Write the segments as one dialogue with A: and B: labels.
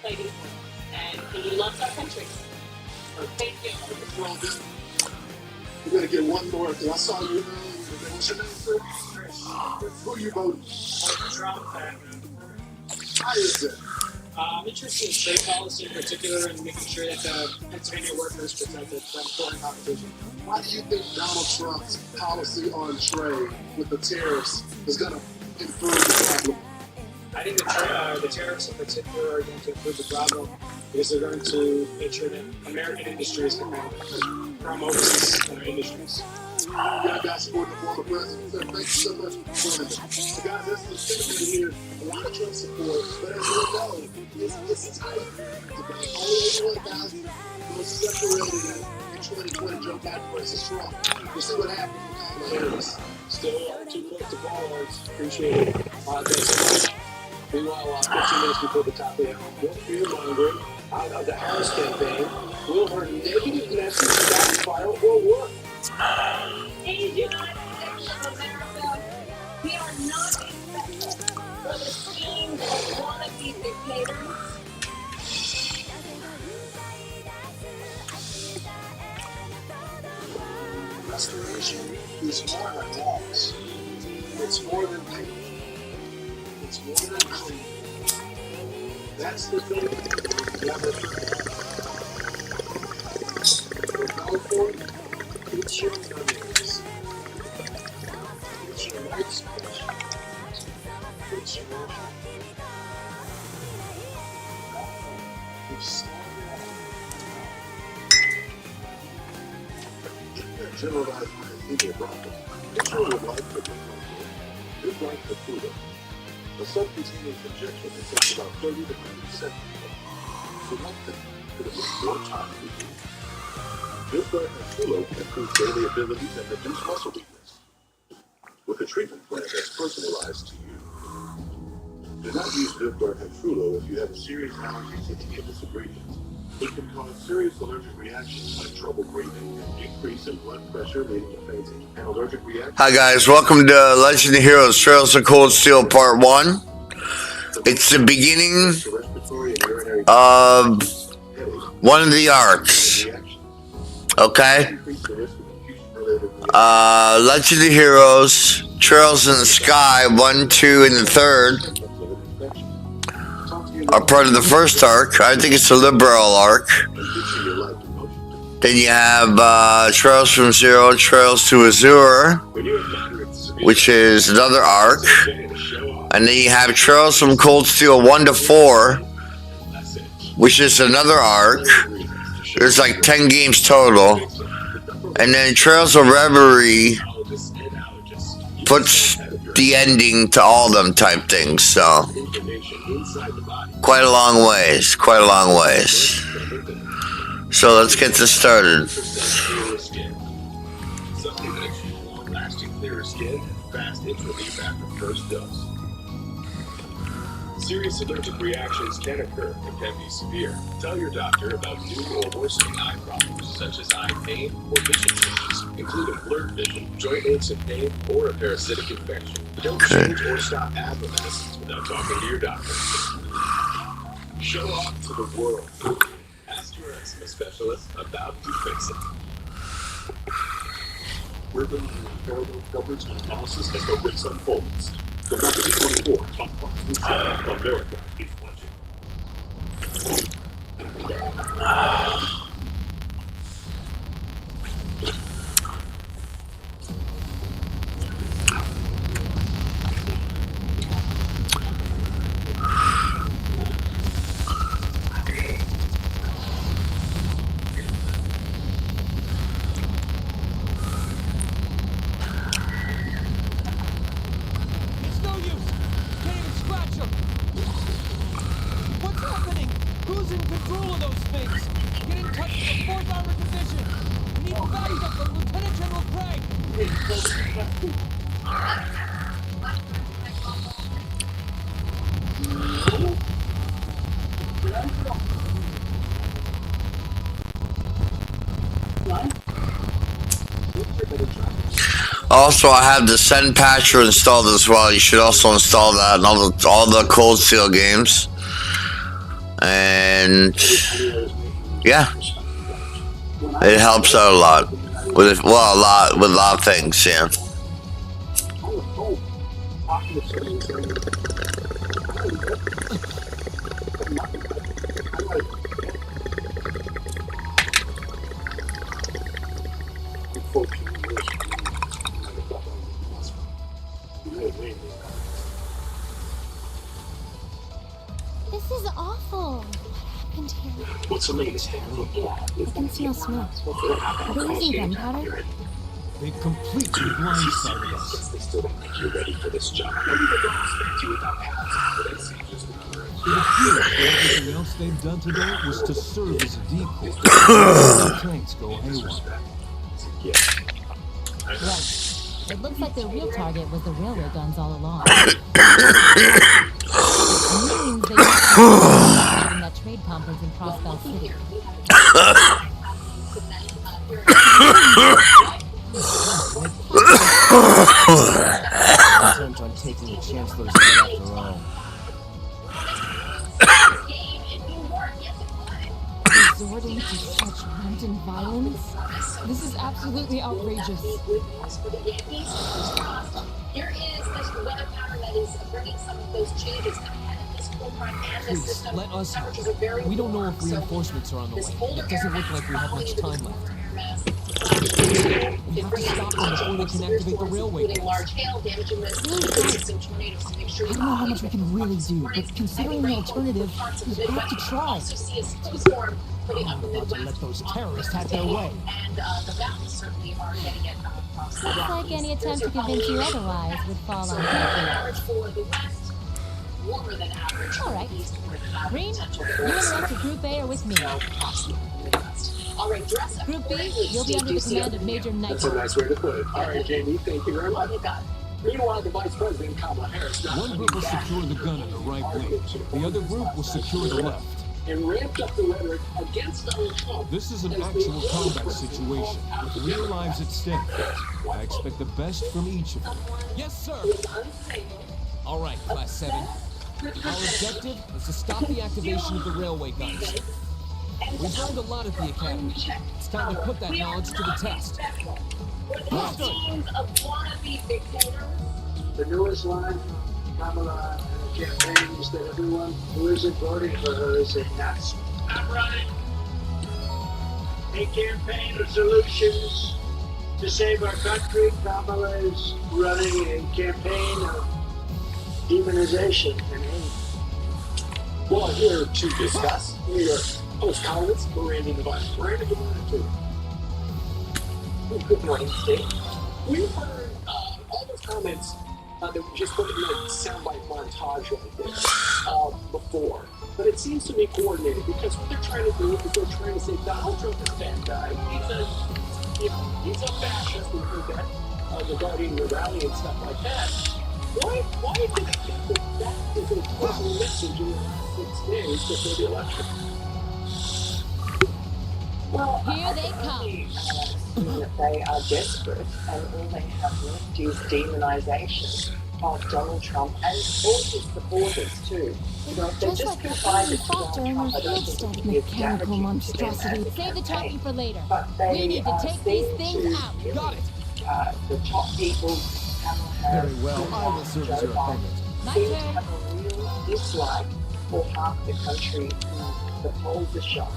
A: lady, and he loves our country. So thank you.
B: Well, we're going to get one more, because I saw you earlier. What's your name, sir? Who are you voting?
C: Trump.
B: How is it?
C: I'm interested in trade policy in particular and making sure that the Pennsylvania workers protected from foreign competition.
B: Why do you think Donald Trump's policy on trade with the tariffs is going to improve the problem?
C: I think the tariffs in particular are going to improve the problem because they're going to make sure that American industries can promote their industries.
B: Yeah, guys, support the former president. So thank you so much for joining us. So guys, that's the sentiment here. A lot of Trump support, but as you know, it's tight. Only 81,000 was separated in 2020 Joe Biden versus Trump. We'll see what happens with Kamala Harris.
C: Still too close to ball. Appreciate it. Thanks so much. Meanwhile, 15 minutes before the top of the hour, more fear-mongering out of the Harris campaign. Will her negative message backfire or work?
A: In the United States of America, we are not accepted for the schemes of wannabe dictators.
B: Restoration is more than walls. It's more than paint. It's more than clean. That's the thing. You have to go for it. It's your memories. It's your life special. It's your generalized legal problem. If you would like to become you'd like to prove it. A subcutaneous injection that takes about 30 to 90 seconds. Selected could have been 4 times reduced. Daybreak and Fulo can improve daily abilities and reduce muscle weakness. With a treatment plan that's personalized to you. Do not use Daybreak and Fulo if you have a serious allergy to any of its ingredients. It can cause serious allergic reactions like trouble breathing, increase in blood pressure leading to fainting, and allergic reactions. Hi guys, welcome to Legend of Heroes Trails of Cold Steel Part 1. It's the beginning of one of the arcs. Okay? Legend of Heroes, Trails in the Sky, 1, 2, and the 3rd are part of the first arc. I think it's the Liberal arc. Then you have Trails from Zero, Trails to Azure, which is another arc. And then you have Trails from Cold Steel 1 to 4, which is another arc. There's like 10 games total. And then Trails of Reverie puts the ending to all them type things, so quite a long ways, So let's get this started.
D: Something that achieves long-lasting clearer skin and fast itch relief after first dose. Serious allergic reactions can occur and can be severe. Tell your doctor about new or worsening eye problems such as eye pain or vision changes, including blurred vision, joint aches and pain, or a parasitic infection. Don't change or stop asthma medicines without talking to your doctor. Show off to the world. Ask your asthma specialist about to fix it. Urban Terrible Governance Analysis as the risk unfolds. November 24, Top 5 America is watching.
E: Also, I have the Send Patcher installed as well. You should also install that in all the Cold Steel games. and yeah, it helps out a lot with a lot of things. Yeah.
F: This is awful. What happened here?
C: What's the latest?
F: I can smell smoke. Are they using gunpowder?
G: They completely blindsided us.
C: They still don't think you're ready for this job. Maybe they don't expect you without pads.
G: It appears that everything else they've done today was to serve as a decoy. The tanks go haywire.
F: Right. It looks like their real target was the railway guns all along. It means they used that trade conference in Prospell City.
G: Intent on taking the Chancellor's head after all.
F: Resorting to such wanton violence? This is absolutely outrageous.
A: There is this weather pattern that is bringing some of those changes ahead of this cold front and this
G: Please,
A: system.
G: let us help. We don't know if reinforcements are on the way. It doesn't look like we have much time left. We have to stop them before they can activate the railway.
A: Large hail damaging the tornadoes to make sure
F: I don't know how much we can really do, but considering the alternative, we have to try.
G: I'm not about to let those terrorists have their way.
A: And the mountains certainly are getting it.
F: Looks like any attempt to convince you otherwise would fall on deaf ears.
A: For the west, warmer than average.
F: All right. Green, you and the rest of Group A are with me.
A: All right, dress up.
F: Group B, you'll be under the command of Major Knight.
C: That's a nice way to put it. All right, Jamie, thank you very much. Meanwhile, the Vice President, Kamala Harris,
G: One group will secure the gun in the right wing. The other group will secure the left.
C: and ramped up the rhetoric against Donald Trump.
G: This is an actual combat situation with real lives at stake. I expect the best from each of you. Yes, sir. All right, Class 7. Our objective is to stop the activation of the railway guns. We've learned a lot at the Academy. It's time to put that knowledge to the test.
H: The newest line from Kamala and the campaign is that everyone who isn't voting for her is a nuts.
I: I'm running a campaign of solutions to save our country.
H: Kamala is running a campaign of demonization and hate.
C: Well, here to discuss, we are host Collins, Miranda Device. Miranda, good morning to you.
J: Good morning, Steve.
C: We've heard all those comments that we just put in a soundbite montage right there before. But it seems to be coordinated because what they're trying to do is they're trying to say Donald Trump is a bad guy. He's a fascist. We heard that regarding the rally and stuff like that. Why do they think that is a important message in the 6 days before the election?
F: Well, here they come.
J: That they are desperate and all they have left is demonization of Donald Trump and all his supporters too. You know, if they just confide it to Donald Trump, I don't think it would be a
F: mechanical monstrosity. Save the talking for later. We need to take these things out.
G: Got it.
J: The top people, Kamala Harris,
G: Very well. I will serve as your opponent.
J: seem to have a real dislike for half the country who the polls are showing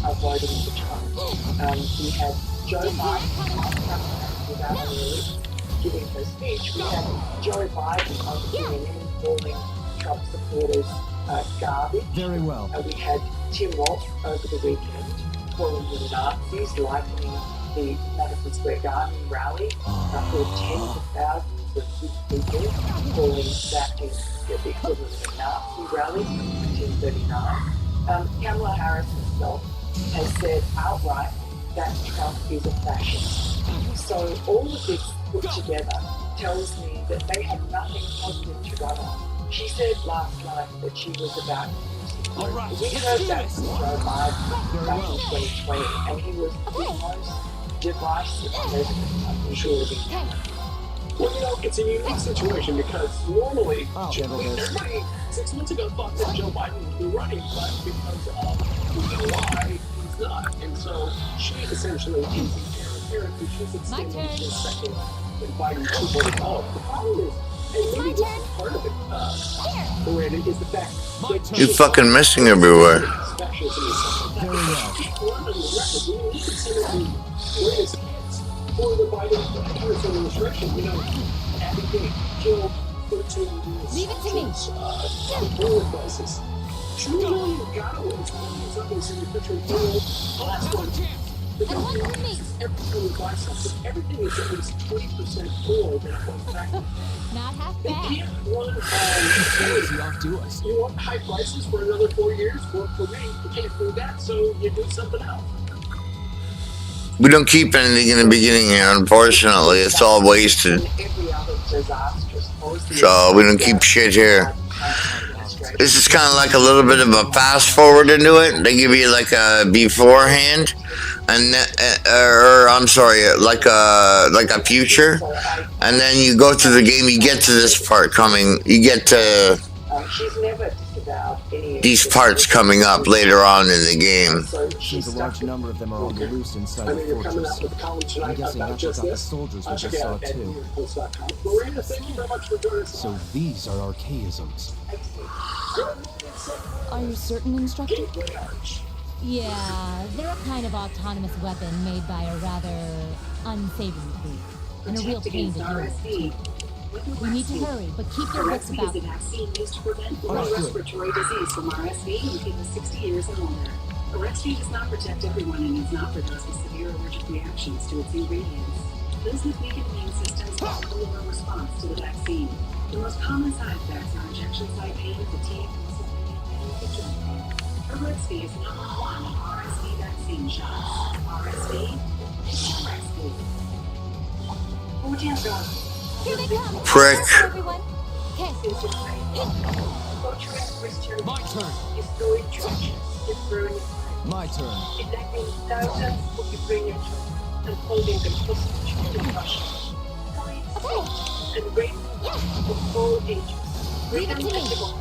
J: are voting for Trump. We had Joe Biden without any lips giving her speech. We had Joe Biden on CNN calling Trump supporters garbage.
G: Very well.
J: We had Tim Walsh over the weekend calling them Nazis, likening the Madison Square Garden rally for tens of thousands of people, calling that the equivalent of a Nazi rally from 1939. Kamala Harris herself has said outright that Trump is a fascist. So all of this put together tells me that they have nothing positive to run on. She said last night that she was about
G: All right,
J: we
G: let's
J: heard
G: do
J: that
G: this.
J: from Joe Biden back in 2020, and he was the most divisive president I'm sure of
C: Well, you know, it's a unique situation because normally
G: I'll handle this.
C: everybody 6 months ago thought that Joe Biden would be running, but because of we know why, he's not. And so she essentially is the heir apparent, and she's extending to a second Biden 2.0. The problem is, and maybe this is part of it, Brandon, is the fact that
E: You're fucking missing everywhere.
G: Very well.
C: we consider the greatest hits for the Biden Harris administration. You know, advocate, kill 13 years.
F: Leave it to me.
C: Border crisis. $2 million gallons of something in the picture. The last one. The government every time you buy something, everything is at least 20% more than it was back then.
F: Not half
C: They
F: bad.
C: can't run
G: What's he off to us?
C: you want high prices for another 4 years? Work for me. You can't do that, so you do something else.
E: We don't keep anything in the beginning here, unfortunately. It's all wasted. So we don't keep shit here. This is kind of like a little bit of a fast forward into it. They give you like a beforehand, and or I'm sorry, like a future, and then you go through the game. You get to this part coming. You get to these parts coming up later on in the game.
G: Seems a large number of them are on the loose inside the fortress. I'm guessing that's what got the soldiers we just saw too. So these are archaisms.
F: Are you certain, Instructor? Yeah, they're a kind of autonomous weapon made by a rather unsavory breed, and a real pain to deal with. We need to hurry, but keep your wits about
A: RSV is a vaccine used to prevent oral respiratory disease from RSV in people 60 years and older. RSV does not protect everyone and is not for those with severe allergic reactions to its ingredients. Those with weakened immune systems have a lower response to the vaccine. The most common side effects are injection site pain, fatigue, muscle pain, and joint pain. RSV is #1 RSV vaccine shots. RSV is RSV. What you have
F: Here they come!
E: Prick.
F: Everyone. Okay.
G: My turn. My turn.
A: And rape of all ages. Great untouchable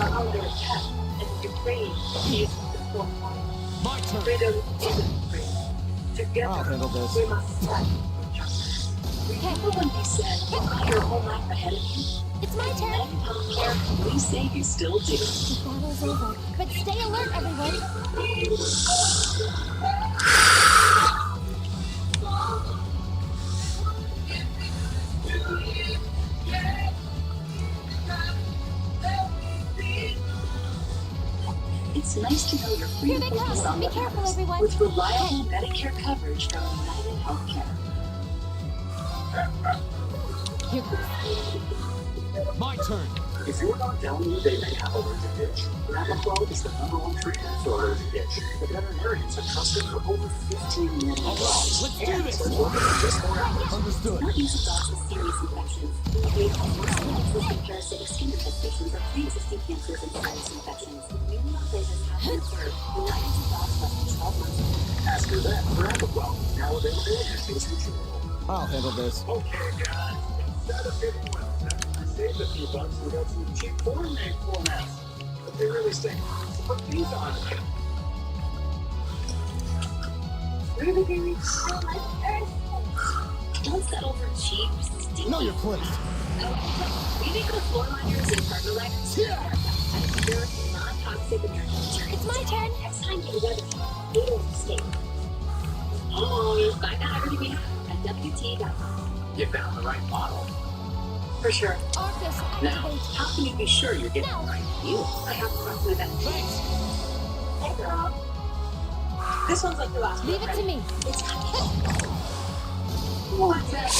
A: are under attack, and Ukraine is the front line.
G: My turn.
A: Freedom isn't free.
G: I'll
A: Together,
G: handle this.
A: we must stand for justice. Remember when we said, you've got your whole life ahead of you?
F: It's my turn.
A: And healthcare, we say you still do.
F: The battle's over, but stay alert, everyone.
A: It's nice to know you're free
F: Here
A: to
F: they
A: focus
F: come.
A: on
F: Be
A: what
F: careful,
A: matters
F: everyone.
A: with reliable Medicare coverage from United Healthcare.
F: Here goes.
G: My turn.
C: If you're not telling me they may have allergic itch, RePhantazio is the #1 treatment for allergic itch. The veterinarians have trusted for over 15 years.
G: All right, let's do this.
C: They're working in just 4 hours.
G: Understood.
A: Not using dogs with serious infections. They also existing parasitic skin infestations or pre-existing cancers and sinus infections. Many places have been observed. Do not use dogs less than 12 months old.
C: Ask her that. RePhantazio, now available at Tasty Chew.
G: I'll handle this.
C: Okay, guys, instead of getting well, I saved a few bucks and got some cheap foreign-made formats. But they really stink. So put these on.
A: Really, baby? Don't settle for cheap, stinky.
G: Know your place.
A: We make the floor liners and cargo liners here and pure, non-toxic American materials.
F: It's my turn.
A: Next time you weather, it will stay. Oh, find out everything we have at WT.com.
C: You found the right model.
A: For sure.
F: Arcus,
A: Now,
F: activate.
A: how can you be sure you're getting the right view? I have to my bed.
G: Thanks.
A: Hey, girl. This one's like the last one,
F: Leave it to
A: right?
F: me.
A: It's what's that?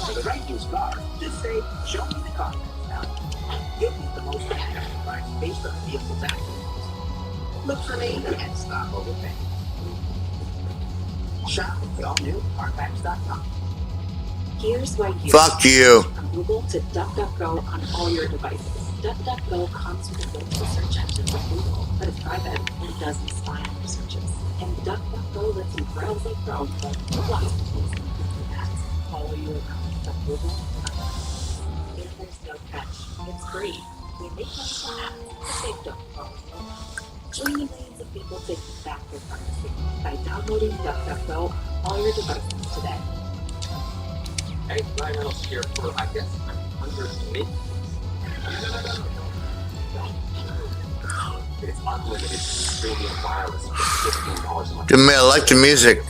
C: For the right used car, just say, show me the car. Now, give me the most accurate price based on the vehicle's attributes. Look for me and stop overpaying. Shop at the all-new Carfax.com.
A: Here's why you
E: Fuck you.
A: from Google to DuckDuckGo on all your devices. DuckDuckGo comes with a built-in search engine like Google, but it's private and doesn't spy on your searches. And DuckDuckGo lets you browse like Chrome, but lots of things like Google Ads follow you around like Google. If there's no catch, it's free. where they come to act, but they don't follow the law. Join the millions of people taking back their privacy by downloading DuckDuckGo on all your devices today.
D: Hey, Lionel's here for, I guess, $100 million. It's unlimited premium wireless for $15 a month.
E: Dude, man, I like the music.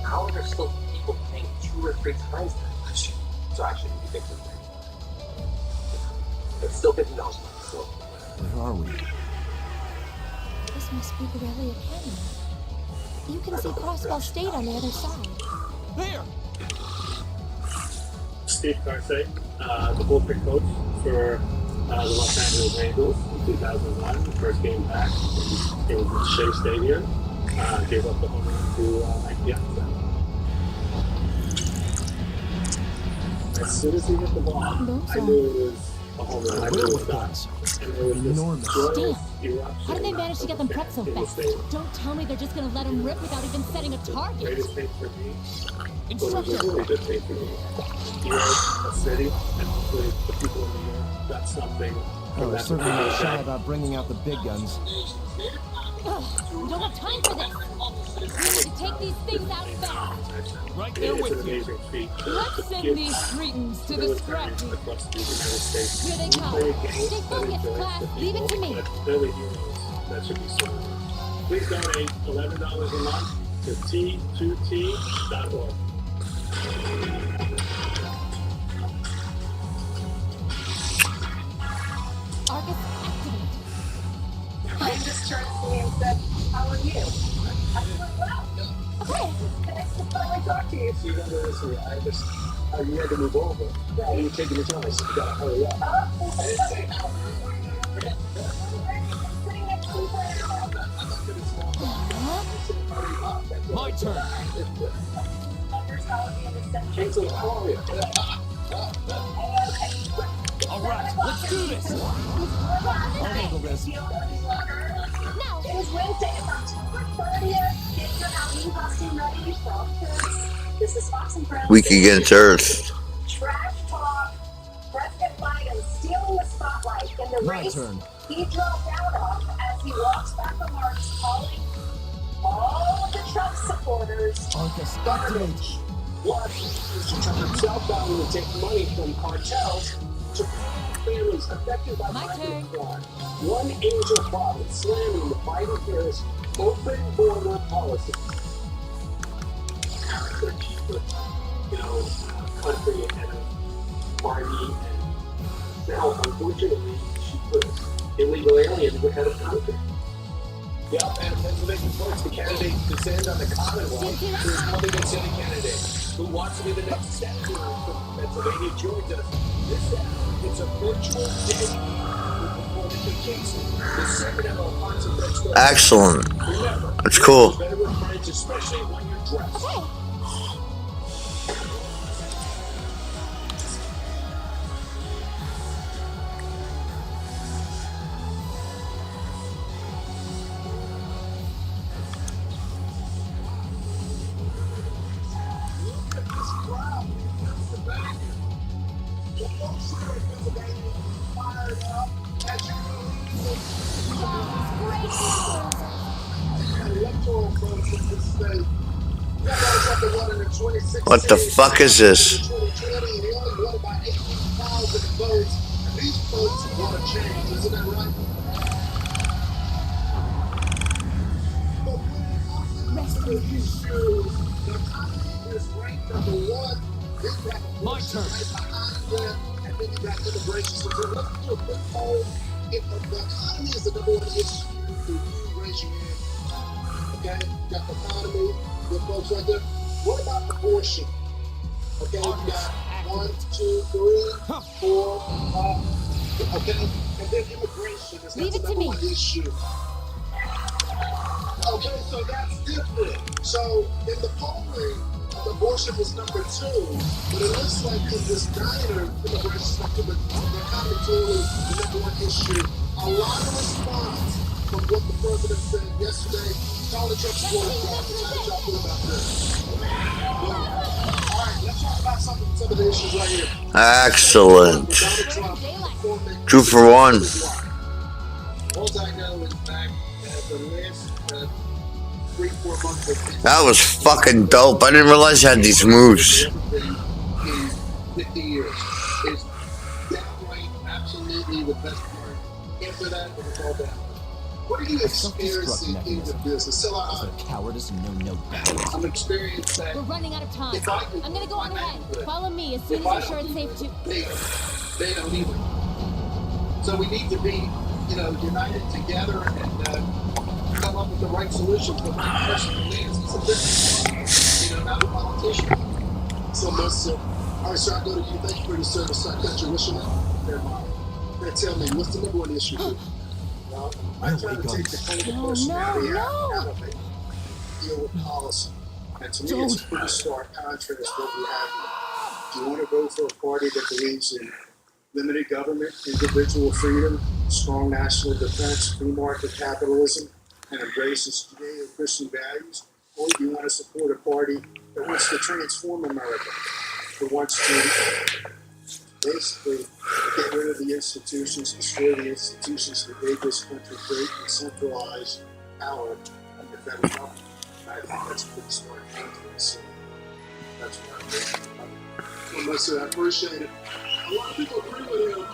D: How are there still people paying 2 or 3 times that much? So I shouldn't be thinking that. It's still $50 a month. So.
G: Where are we?
F: This must be the Relia Canyon. You can see Crossbell State on the other side.
G: There!
C: Steve Carsey, the bullpen coach for the Los Angeles Angels in 2001. The first game back, it was at Shea Stadium. Gave up the home run to Mike Piazza. As soon as he hit the ball, I knew it was a home run. I knew it was done. And there was
G: Enormous.
C: this joyous
F: Damn.
C: eruption.
F: How did they manage to get them prepped so
C: in the
F: fast?
C: stadium.
F: Don't tell me they're just gonna let him rip without even setting a target.
C: Greatest thing for me. But it was a
F: Instructor.
C: really good thing for me. Here, a city, and hopefully the people in New York got something
G: Oh,
C: from
G: we're
C: that.
G: certainly not shy about bringing out the big guns.
F: Ugh, we don't have time for this. We need to take these things out fast.
G: Right there
C: It's
G: with
C: an
G: you.
C: amazing feat.
F: Let's send these cretins to the scrappy.
C: Across the United States.
F: Here they
C: We
F: come.
C: play a game
F: Stay
C: that
F: focused,
C: enjoys
F: class.
C: the
F: Leave it to
C: people,
F: me.
C: but they're the heroes that should be served. Please donate $11 a month to T2T.org.
F: Argus, activate.
J: I just turned to me and said, "How are you?" I'm doing well.
F: Okay.
J: Nice to finally talk to you.
C: See, that is, I just, you had to move over. And you're taking your time, so you gotta hurry up.
J: I didn't say how. Sitting next to you for an hour.
G: My turn.
J: Undersology in the century.
C: Cancel the call here.
G: All right, let's do this. I'll handle this.
J: Now,
F: Now.
J: it is Wednesday, October 30th. Get your Halloween costume ready for this is Fox and Friends.
E: Week Against Earth.
J: Trash talk. President Biden stealing the spotlight in the
G: My
J: race
G: turn.
J: he dropped out of as he walks back the marks, calling all of the Trump supporters
G: Argus, activate.
C: Mr. Trump himself found to take money from cartels to families affected by
F: My
C: migrant
F: turn.
C: crime. One Angel Province slamming the Biden-Harris open border policy. Country ahead of party, and now, unfortunately, she puts illegal aliens ahead of country. Yep, and Pennsylvania votes the candidate to descend on the Commonwealth to Republican Senate candidate who wants to be the next senator from Pennsylvania joins us. This Saturday, it's a virtual day with the case. The Sacramento Arts and French Festival.
E: Excellent.
C: Remember,
E: That's cool.
C: better with friends, especially when you're dressed.
F: Okay.
E: What the fuck is this?
G: My turn.
B: And then you got immigration. So let's do a quick poll. If the economy is the number one issue, raise your hand. Okay? Got the economy, good folks right there. What about abortion? Okay, we got 1, 2, 3, 4, 5. Okay? And then immigration is
F: Leave
B: the
F: it to
B: number
F: me.
B: one issue. Okay, so that's different. So in the polling, abortion was number 2, but it looks like in this diner, immigration is number 2, but the economy clearly the number one issue. A lot of response from what the president said yesterday. Donald Trump supporters, how y'all feel about this? All right, let's talk about some of the issues right here.
E: Excellent.
B: Donald Trump, before making
E: 2 for 1.
B: all I know is back at the last 3-4 months of
E: That was fucking dope. I didn't realize I had these moves.
B: in 50 years. It's downright, absolutely the best part. After that, it was all down. What are you experiencing in the business? So
G: Cowardice and no balance.
B: I'm experiencing that
F: We're running out of time.
B: if I can
F: I'm gonna go on ahead. Follow me as soon as
B: if I
F: you're sure it's safe to.
B: they don't either. So we need to be, united together and come up with the right solutions. But my personal leaders is a business, not a politician. So all right, sir, I go to you. Thank you for your service. So I cut your wishing out. Now tell me, what's the number one issue here? I try to take the kind of personality out of it, deal with policy. And to me, it's a pretty stark contrast what we have here. Do you want to go for a party that believes in limited government, individual freedom, strong national defense, free market capitalism, and embraces Judeo-Christian values? Or do you want to support a party that wants to transform America, that wants to basically get rid of the institutions, destroy the institutions that made this country great, and centralize power under federal government? I think that's a pretty smart thing. That's what I think. Well, listen, I appreciate it. A lot of people agree with him.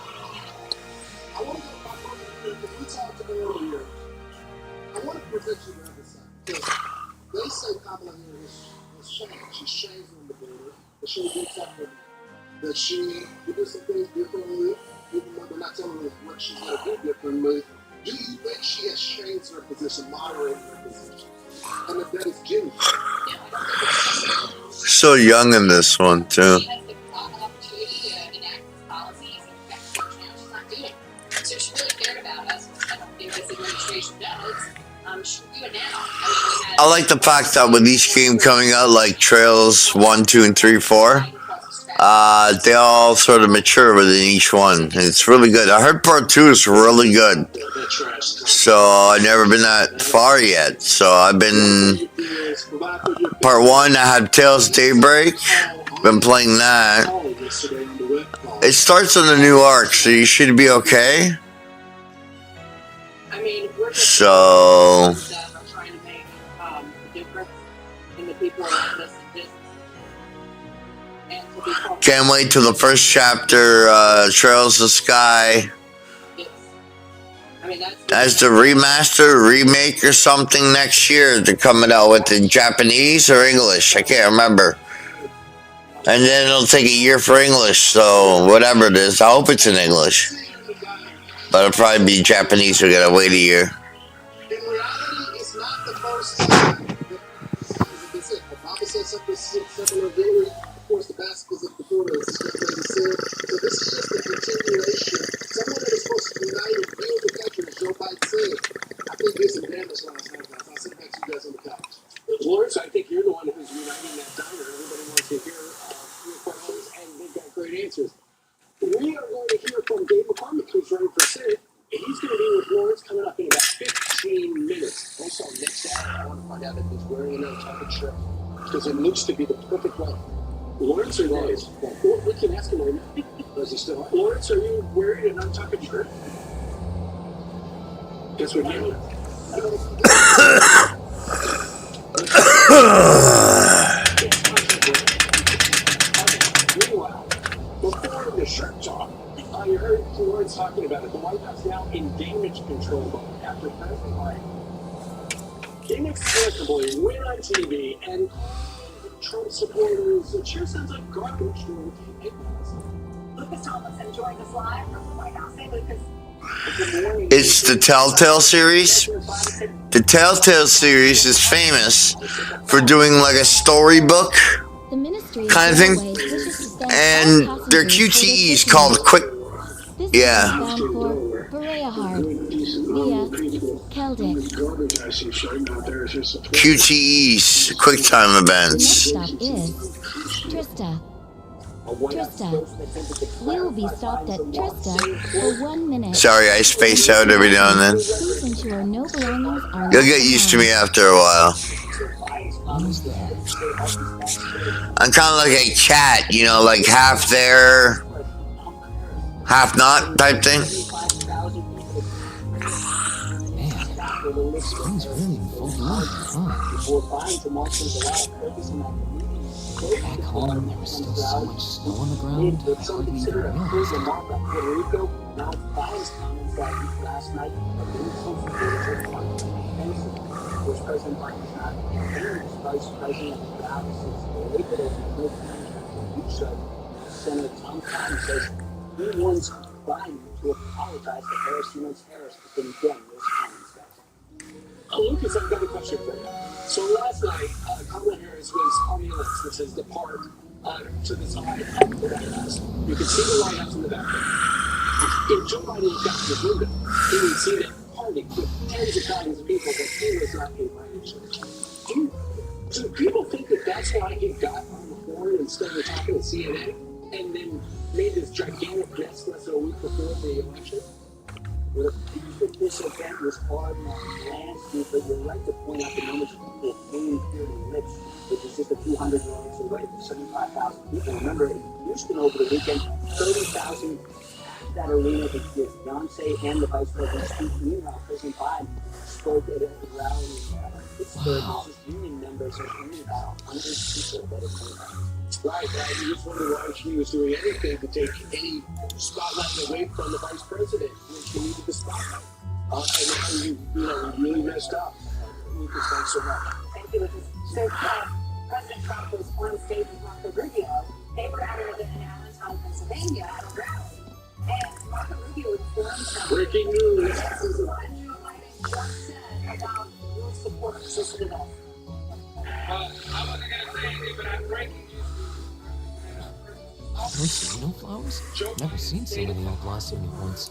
B: I want to go back over here because we talked earlier. I want to present you the other side. Because they say Kamala Harris has changed. She's changed on the border. That she did something. That she would do some things differently, even though they're not telling her what she's going to do differently. Do you think she has changed her position, moderated her position? And if that is genuine.
E: So young in this one, too.
A: She has the opportunity to enact policies and affect things now. She's not doing it. So if she really cared about us, which I don't think this administration does, she would do it now.
E: I like the fact that with each game coming out, like Trails 1, 2, and 3, 4, they all sort of mature within each one. And it's really good. I heard part 2 is really good. So I've never been that far yet. So I've been part 1. I had Tales Daybreak. Been playing that. It starts on a new arc, so you should be okay. So
J: trying to make a difference in the people around us in business. And to be
E: can't wait till the first chapter, Trails of Sky. As the remaster, remake, or something next year. They're coming out with in Japanese or English. I can't remember. And then it'll take a year for English. So whatever it is, I hope it's in English. But it'll probably be Japanese. We gotta wait a year.
B: In reality, it's not the first time that it. Obama said something similar. Very, of course, the basketballs of the border, as this young lady said. So this is just a continuation. Someone that is supposed to unite and build the country, as Joe Biden said. I think there's some damage last night, guys. I'll sit back to you guys on the couch.
C: Lawrence, I think you're the one who's uniting that diner. Everybody wants to hear your questions, and they've got great answers. We are going to hear from Dave McCormick, who's running for Senate. He's going to be with Lawrence coming up in about 15 minutes. Also, next hour, I want to find out if he's wearing an untucked shirt, because it looks to be the perfect one. Lawrence or Dave? Well, we can ask him right now. Does he still have? Lawrence, are you wearing an untucked shirt? Guess what you Meanwhile, before the shirt talk, you heard Lawrence talking about it. The White House now in damage control mode after President Biden inexplicably went on TV and Trump supporters. It sure sounds like garbage during the campaign.
J: Lucas Thomas joined us live from the White House. Hey, Lucas.
E: It's the Telltale series. The Telltale series is famous for doing like a storybook kind of thing. And their QTEs called Quick. Yeah. QTEs, QuickTime events.
F: Trista. We will be stopped at Trista for 1 minute.
E: Sorry, I space out every now and then. You'll get used to me after a while.
G: Almost there.
E: I'm kind of like a cat, you know, like half there, half not type thing.
G: Man, spring's really in full bloom here, huh? Back home, there was still so much snow on the ground, I hardly even realized
H: Was President Biden's not campaign, was Vice President of the Offices related over no contract with you. So Senator Tom Cotton says he wants Biden to apologize to Harris for condemning those comments, guys.
C: Lucas, I've got a question for you. So last night, Kamala Harris was on the ellipse, which is the part to the side of the White House. You can see the White House in the background. If Joe Biden looked out the window, he would see that party with tens of thousands of people, but he was not paid financially. Do people think that that's why he got on the horn and started talking to CNN and then made this gigantic mess less than a week before the election?
H: Well, I think that this event was hard on landscape, but you're right to point out the numbers of people came here to lips, which is just a few hundred yards away from 75,000 people. Remember, in Houston over the weekend, 30,000 that arena because Beyonce and the Vice President speak. Meanwhile, President Biden spoke at a rally in Pittsburgh. His union members are only about 100 people that are coming out.
C: Right, you just wonder why she was doing anything to take any spotlight away from the Vice President when she needed the spotlight. And now you really messed up. Lucas, thanks so much.
J: Thank you, Lucas. So, President Trump was on stage with Marco Rubio. They were at an event in Allentown, Pennsylvania at a rally. And Marco Rubio informed them.
C: Breaking news.
J: What Joe Biden just said about your support of Sister Death.
I: I wasn't going to say anything, but I'm breaking news.
G: Personal flowers? Never seen so many that blossom at once.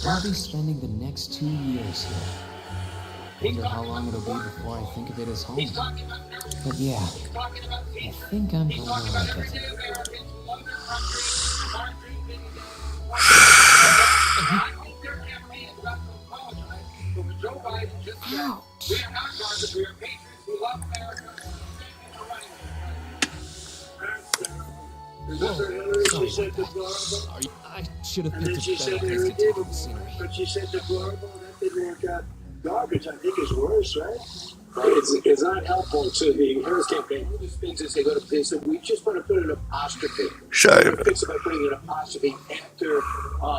G: I'll be spending the next 2 years here. Wonder how long it'll be before I think of it as home. But yeah, I think I'm gonna like it. Ouch.
I: Whoa,
G: sorry about that. I should have picked a better place to take in the scenery.
H: But she said deplorable, that didn't work out. Garbage, I think, is worse, right?
C: It's not helpful to the Harris campaign. One of the things is they said, we just want to put an apostrophe.
E: Sure.
C: We're going to fix it by putting an apostrophe after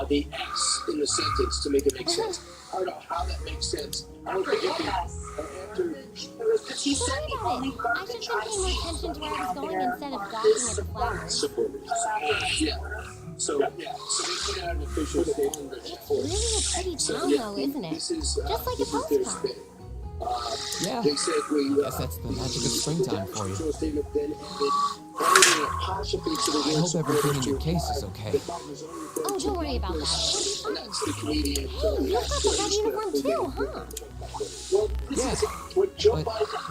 C: the X in the sentence to make it make sense. I don't know how that makes sense. I don't think it can.
J: She said the only
F: I should have paid more attention to where I was going instead of gawking at the flowers.
C: Yeah. So they put out an official statement.
F: It's really a pretty town, though, isn't it?
C: This is
F: Just like a
C: their
F: postcard.
C: spin.
G: Yeah,
C: They said we.
G: guess that's the magic of springtime for you.
C: Statement then ended, an apostrophe to the
G: I hope everything in your case is okay.
F: Oh, don't worry about that.
C: And that's the comedian.
F: Hey, you got the red uniform too, huh?
G: Yeah, but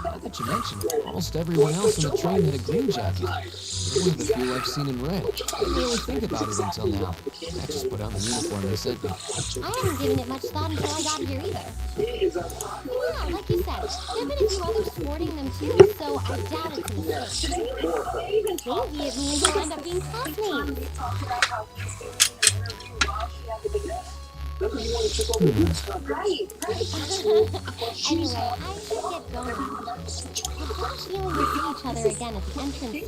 G: now that you mention it, almost everyone else on the train had a green jacket. You're one of the few I've seen in red. I didn't really think about it until now. I just put on the uniform they sent me.
F: I haven't given it much thought until I got here either. Yeah, like you said, there've been a few others sporting them too, so I doubt it's a mistake. Maybe it means we'll end up being classmates.
J: Right.
F: Anyway, I should get going. I have a feeling we'll see each other again at the entrance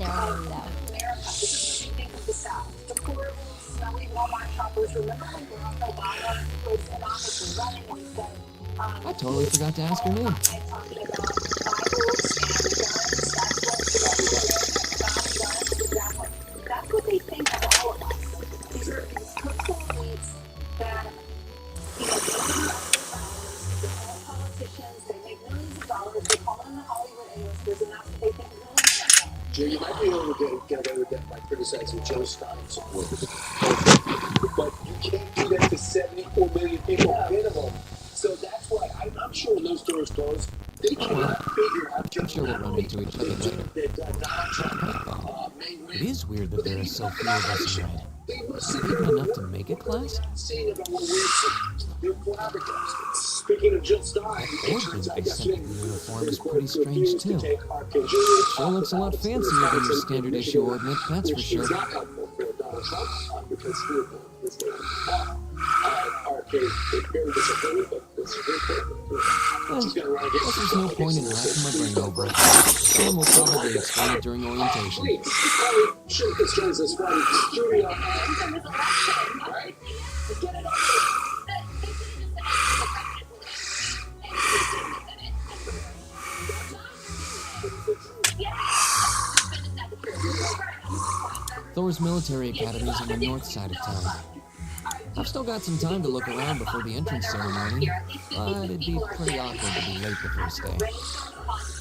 F: ceremony, though.
G: I totally forgot to ask her name.
J: That's what they think of all of us. These are hurtful elites that, politicians, they make millions of dollars, they call them the Hollywood A-listers, and that's what they think is really good.
C: Joe, you might be able to get away with that by criticizing Joe Stein supporters. But you can't do that to 74 million people minimum. So that's why I'm sure when those doors close, they cannot figure out.
G: I'm sure we'll run into each other later.
C: That Donald Trump may win.
G: It is weird that there are so few of us in red. Is it even enough to make a class?
C: Seeing about what weird things. They're flabbergasted. Speaking of Jill Stein, it turns out yesterday
G: Uniform is pretty strange too. Sure looks a lot fancier than your standard issue ordnance, that's for sure.
C: It's not helpful for Donald Trump because he is the arcade is very disappointed, but it's he's gonna run against.
G: Guess there's no point in racking my brain over it. Sam will probably explain it during orientation.
C: Please, probably should have joins us from studio.
A: Right? Get it
G: Thor's military academy is on the north side of town. I've still got some time to look around before the entrance ceremony, but it'd be pretty awkward to be late the first day.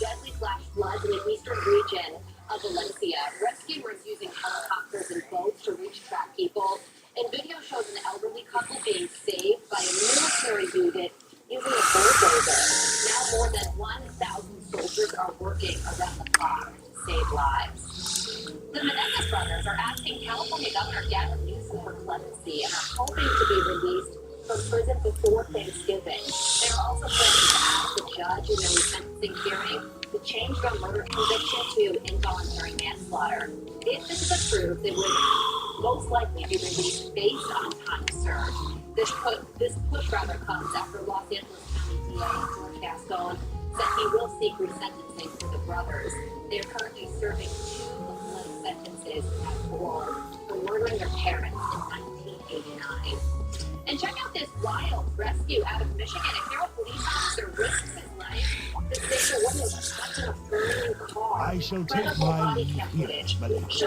A: Deadly flash floods in the eastern region of Valencia. Rescuers using helicopters and boats to reach trapped people. And video shows an elderly couple being saved by a military unit using a bulldozer. Now more than 1,000 soldiers are working around the clock to save lives. The Menendez brothers are asking California Governor Gavin Newsom for clemency and are hoping to be released from prison before Thanksgiving. They are also planning to ask the judge in their resentencing hearing to change their murder conviction to involuntary manslaughter. If this is approved, they would most likely be released based on time served. This push comes after Los Angeles County DA George Gascon said he will seek resentencing for the brothers. They are currently serving 2 life sentences at parole for murdering their parents in 1989. And check out this wild rescue out of Michigan. A hero police officer risks his life to save a woman stuck in a burning car.
K: I shall take my leave here, Melody.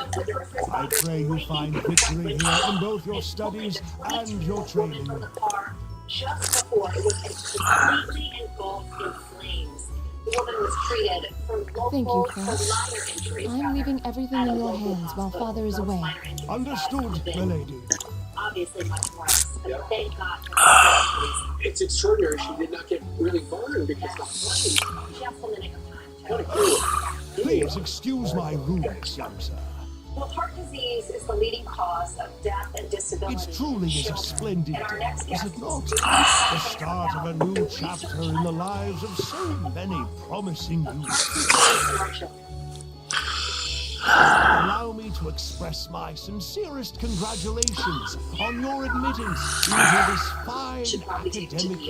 K: I pray you find victory here in both your studies and your training.
A: Just before it was completely engulfed in flames. The woman was treated for local minor injuries.
L: I'm leaving everything in your hands while Father is away.
K: Understood, Melody.
A: Obviously much worse, but thank God for
C: It's extraordinary she did not get really burned because the flame
A: just in the nick of time.
C: What a cool.
K: Please excuse my rudeness, young sir.
A: Well, heart disease is the leading cause of death and disability.
K: It truly is a splendid day, is it not? The start of a new chapter in the lives of so many promising youths. Allow me to express my sincerest congratulations on your admittance into this fine academic institution.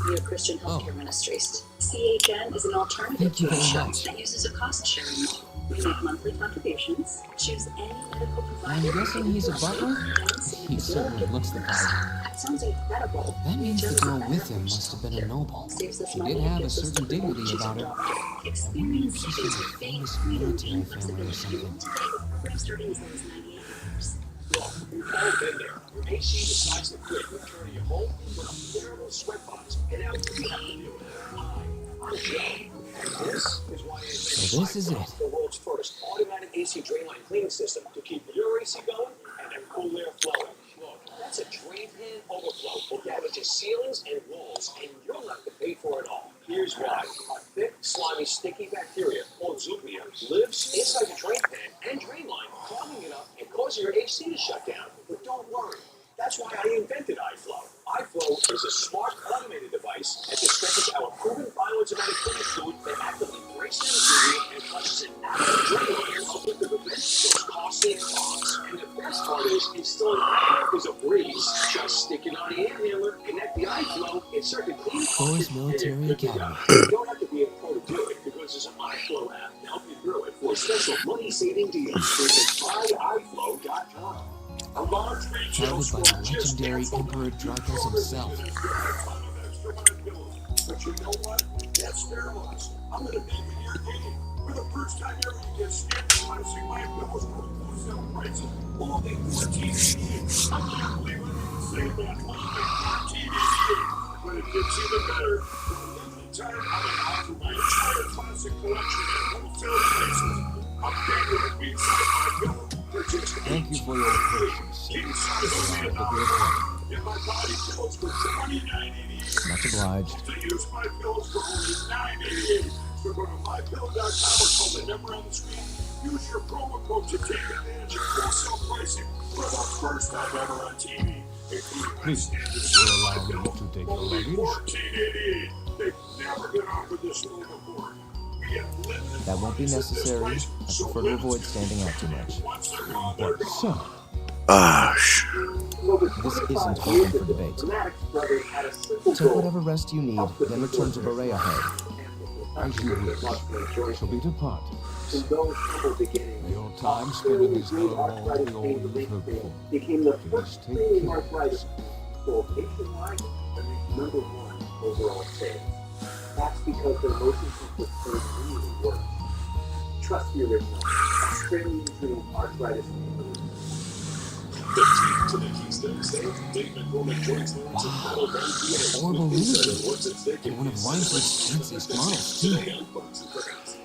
A: Your Christian Healthcare Ministries. CHN is an alternative to insurance that uses a cost-sharing model. We make monthly contributions. Choose any medical provider.
G: I'm guessing he's a butler? He certainly looks the part.
A: That sounds incredible.
G: That means the girl with him must have been a noble. She did have a certain dignity about her.
A: Experience
G: She's from a famous military family or something.
A: program starting as low as 98 hours.
C: Look, we've all been there. Your AC decides to quit and return to your home with a terrible sweatbox. And now you have to deal with it. I'm Joe. And this is why
G: So this is it.
C: the world's first automatic AC drain line cleaning system to keep your AC going and the cool air flowing. Look, that's a drain pan overflow will damage your ceilings and walls, and you'll have to pay for it all. Here's why. A thick, slimy, sticky bacteria called Zupia lives inside the drain pan and drain line, clogging it up and causing your AC to shut down. But don't worry. That's why I invented iFlow. iFlow is a smart, automated device that dispenses our proven bioenzymatic cleaning fluid that actively breaks down the ingredient and flushes it out of the drain line, helping to prevent those costly clogs. And the best part is, installing iFlow is a breeze. Just stick it on the air handler, connect the iFlow, insert the clean
G: Thor's Military Academy.
C: You don't have to be a pro to do it because there's an iFlow app to help you through it. For special money-saving deals, visit buyiflow.com.
G: Founded by the legendary Emperor Dracus himself.
B: But you know what? That's their loss. I'm gonna make it your game. For the first time ever, you get standardizing my bills for wholesale prices. Only $14.88. I can't believe I didn't say that. Only $14.88. But it gets even better. For a limited time, I'm gonna offer my entire classic collection at wholesale prices. I'm paying with me inside my bill.
G: Thank you for your patience.
B: And my body pills for $29.88.
G: Much obliged.
B: To use my pills for only $9.88. So go to mypill.com or call the number on the screen. Use your promo code to take advantage of wholesale pricing for the first time ever on TV.
K: Please, will allow me to take your luggage?
B: $14.88. They've never been offered this low before. We have limited
G: That won't be necessary. I prefer to avoid standing out too much.
K: But, sir,
G: This isn't open for debate. Take whatever rest you need, then return to Berea Head.
K: as you wish, shall we depart?
H: In those humble beginnings,
K: May your time spent in this
H: Green
K: all
H: arthritis
K: the
H: pain
K: old hopeful.
H: became the
K: Please
H: first
K: take
H: treating
K: care.
H: arthritis for nationwide and number one overall sales. That's because their motion sensor pain really works. Trust the original Australian Dream arthritis pain.
D: To the Keystone State, Dave McCormick joins Lawrence and Battle Bank Theater.
G: Horrible lunacy.
D: Works its thick
G: And one of Reinfeld's fanciest models, too.
D: Young folks and friends.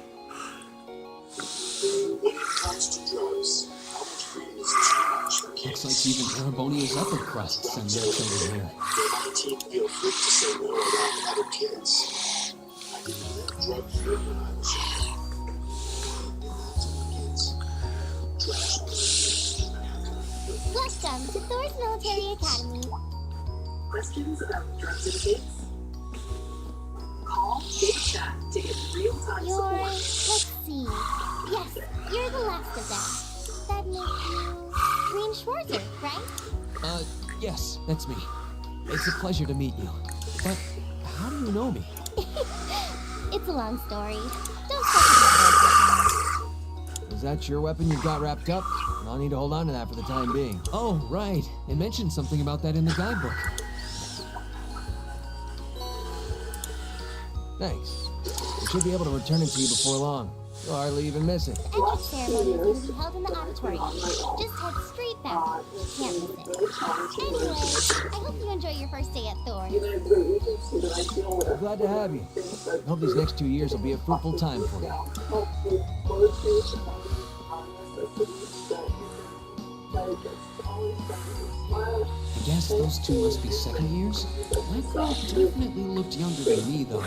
D: When it comes to drugs, how much freedom is too much for kids?
G: Looks like even Parabonia's upper crust send their children here.
D: My team feel free to say no around other kids. I didn't live drug-free when I was young.
F: Welcome to Thor's Military Academy.
A: Questions about drug syndicates? Call Big Chat to get real-time
F: You're,
A: support.
F: let's see. Yes, you're the last of them. That makes you Green Schwarzer, right?
G: Yes, that's me. It's a pleasure to meet you. But how do you know me?
F: It's a long story. Don't stress
G: Was that your weapon you got wrapped up? I'll need to hold on to that for the time being. Oh, right. It mentioned something about that in the guidebook. Thanks. I should be able to return it to you before long. You'll hardly even miss it.
F: The entrance ceremony is going to be held in the auditorium. Just head straight back. Can't miss it. Anyway, I hope you enjoy your first day at Thor's.
G: I'm glad to have you. I hope these next 2 years will be a fruitful time for you. I guess those two must be second years? My girl definitely looked younger than me, though.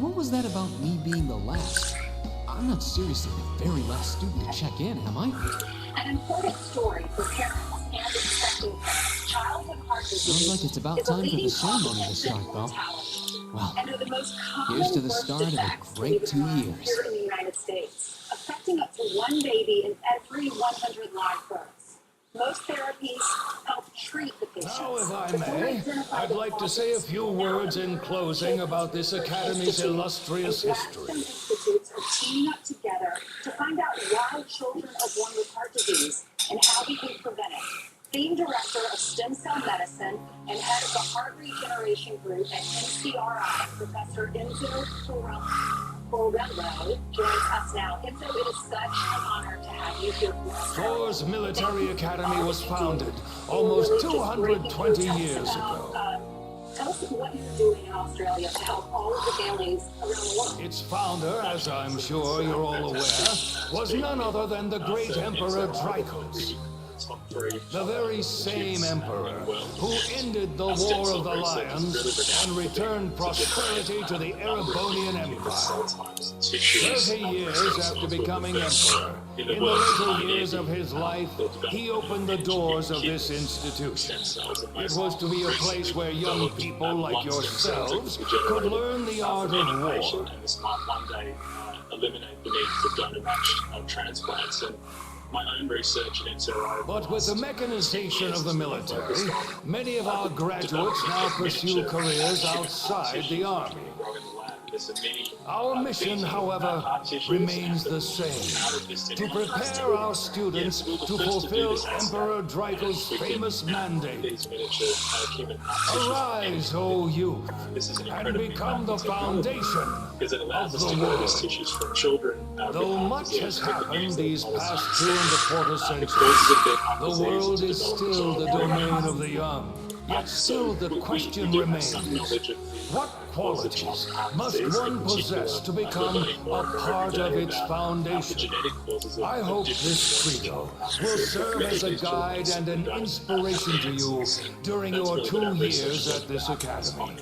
G: What was that about me being the last? I'm not seriously the very last student to check in, am I?
A: An important story for parents and expecting parents. Childhood heart disease.
G: Sounds like it's about
A: is a
G: time for the
A: leading
G: ceremony to
A: cause
G: start,
A: of
G: though.
A: mortality.
G: Well,
A: And are the most common
G: here's to the
A: birth
G: start of a
A: defects,
G: great
A: believe it
G: 2
A: or not,
G: years.
A: Here in the United States, affecting up to one baby in every 100 live births. Most therapies help treat the patients.
K: Now, if I may, I'd like to say a few words in closing about this Academy's illustrious history.
A: Institutes are teaming up together to find out why children are born with heart disease and how we can prevent it. Theme Director of Stem Cell Medicine and head of the Heart Regeneration Group at NCRI, Professor Enzo Forello, joins us now. Enzo, it is such an honor to have you here with us.
K: Thor's Military Academy was founded almost 220 years ago.
A: Tell us what you're doing in Australia to help all of the families around the world.
K: Its founder, as I'm sure you're all aware, was none other than the great Emperor Dracos. The very same emperor who ended the War of the Lions and returned prosperity to the Erebonian Empire. 30 years after becoming emperor, in the later years of his life, he opened the doors of this institution. It was to be a place where young people like yourselves could learn the art of war.
D: And this might one day eliminate the need for donor-matched transplants. And my own research in NCRI.
K: But with the mechanization of the military, many of our graduates now pursue careers outside the army. Our mission, however, remains the same: to prepare our students to fulfill Emperor Dracos' famous mandate. Arise, O youth, and become the foundation of the world. Though much has happened these past 2.25 centuries, the world is still the domain of the young. Yet still the question remains, what qualities must one possess to become a part of its foundation? I hope this credo will serve as a guide and an inspiration to you during your 2 years at this academy.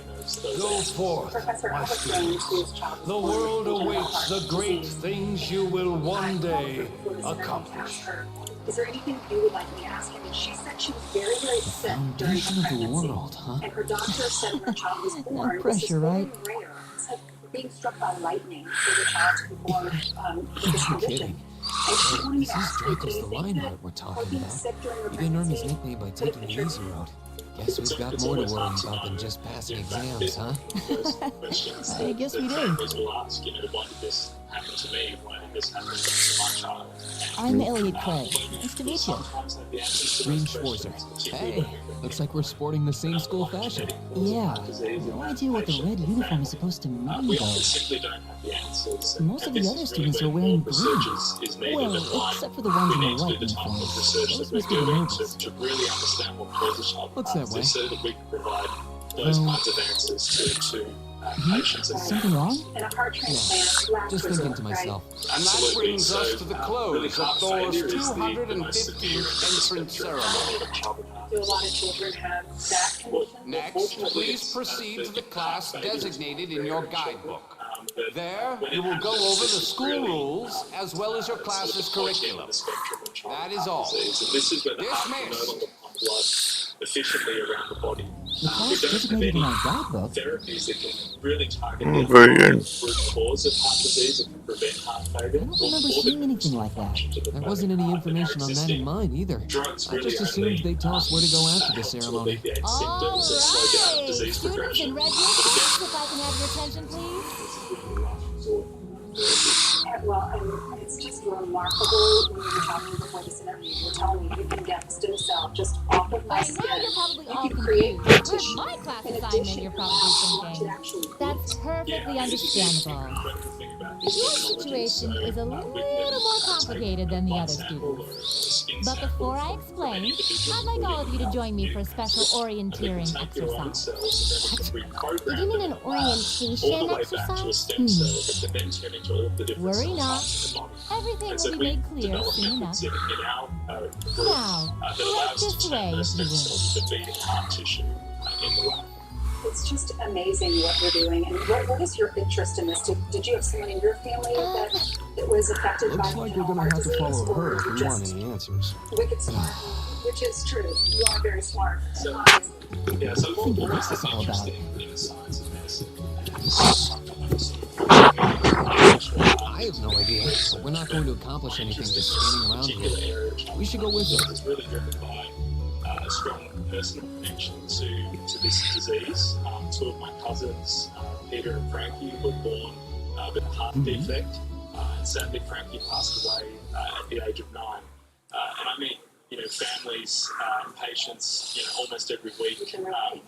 K: Go forth,
A: Professor
K: my
A: Albert
K: student.
A: Jones, whose child was
K: The
A: born
K: world
A: with congenital
K: awaits
A: heart
K: the great
A: disease.
K: things you will one day
A: Before this interview,
K: accomplish.
A: asked her, is there anything you would like me to ask him? And she said she was very, very sick during
L: Foundation
A: her
L: of the
A: pregnancy.
L: world, huh?
A: And her doctor said when her child was born, this is
L: pressure,
A: very
L: right?
A: rare. It's like being struck by lightning for the child to be born with this
L: No
A: condition.
L: kidding.
A: And she wanted me
L: This
A: to
L: is
A: ask you, do
L: Dracos
A: you
L: the
A: think
L: Lionheart
A: that
L: we're
A: her
L: talking
A: being
L: about.
A: sick during her
L: He didn't earn his
A: pregnancy
L: nickname by
A: could
L: taking
A: have
L: the
A: contributed?
L: easy road. Guess we've got more to worry about than just passing exams, huh?
D: I
L: guess we do.
D: Families will ask, why did this happen to me? Why did this happen to my child?
L: I'm Elliot Craig. Nice to meet you.
D: Sometimes have the answers to
L: Green
D: those
L: Schwarzer.
D: questions,
L: Hey, looks like we're sporting the same school fashion. Yeah, no idea what the red uniform is supposed to mean,
D: We
L: though.
D: often simply don't have the answers.
L: Most of the
D: this
L: other
D: is
L: students
D: really
L: are
D: where
L: wearing
D: more
L: green.
D: research is needed
L: Well,
D: and why
L: except for the ones in
D: we
L: the
D: need to
L: white
D: do the type of
L: uniforms.
D: research
L: Those
D: that we're
L: must be the
D: doing
L: nobles.
D: to really understand what causes child
L: Looks that way.
D: so that we can provide those kinds of answers to patients and
L: Something wrong?
A: And a heart transplant lasts
L: Just
A: for
L: thinking
A: so,
L: to
A: right?
L: myself.
K: And that brings us to the close of Thor's 215th entrance ceremony.
A: Do a lot of children have that condition?
K: Next, please proceed to the class designated in your guidebook. There, you will go over the school rules as well as your class's curriculum. That is all.
D: This is where the heart can no
K: Dismissed.
D: longer pump blood efficiently around the body.
L: The class designated in our guidebook.
D: Therapies that can really target
E: Oh,
D: the
E: very good.
D: root cause of heart disease and can prevent heart failure.
L: I don't remember seeing anything like that. There wasn't any information on that in mine either. I just assumed they'd tell us where to go after the ceremony.
F: All right, students in red uniforms, if I can have your attention, please.
A: Well, and it's just remarkable when you were talking before this interview. You were telling me you can get stem cell just off of my
F: I
A: skin.
F: know you're probably all
A: You can create
F: confused.
A: tissue.
F: Where's my class
A: In
F: assignment,
A: addition,
F: you're
A: her
F: probably
A: heart
F: thinking.
A: actually
F: That's perfectly understandable. Your situation is a little more complicated than the other students. But before I explain, I'd like all of you to join me for a special orienteering exercise.
A: Did you mean an orientation exercise?
F: Worry not. Everything will be made clear soon enough. Now, right this way, if you will.
A: It's just amazing what you're doing. And what is your interest in this? Did you have someone in your family that was affected by
G: Looks like we're gonna have to follow her if we want any answers.
A: wicked smart? Which is true. You are very smart.
D: Yeah, so
L: What's this all about?
D: in science and medicine.
L: I have no idea, but we're not going to accomplish anything just standing around here. We should go with her.
D: It's really driven by a strong personal connection to this disease. Two of my cousins, Peter and Frankie, were born with a heart defect, and sadly Frankie passed away at the age of 9. And I meet, families and patients, almost every week in my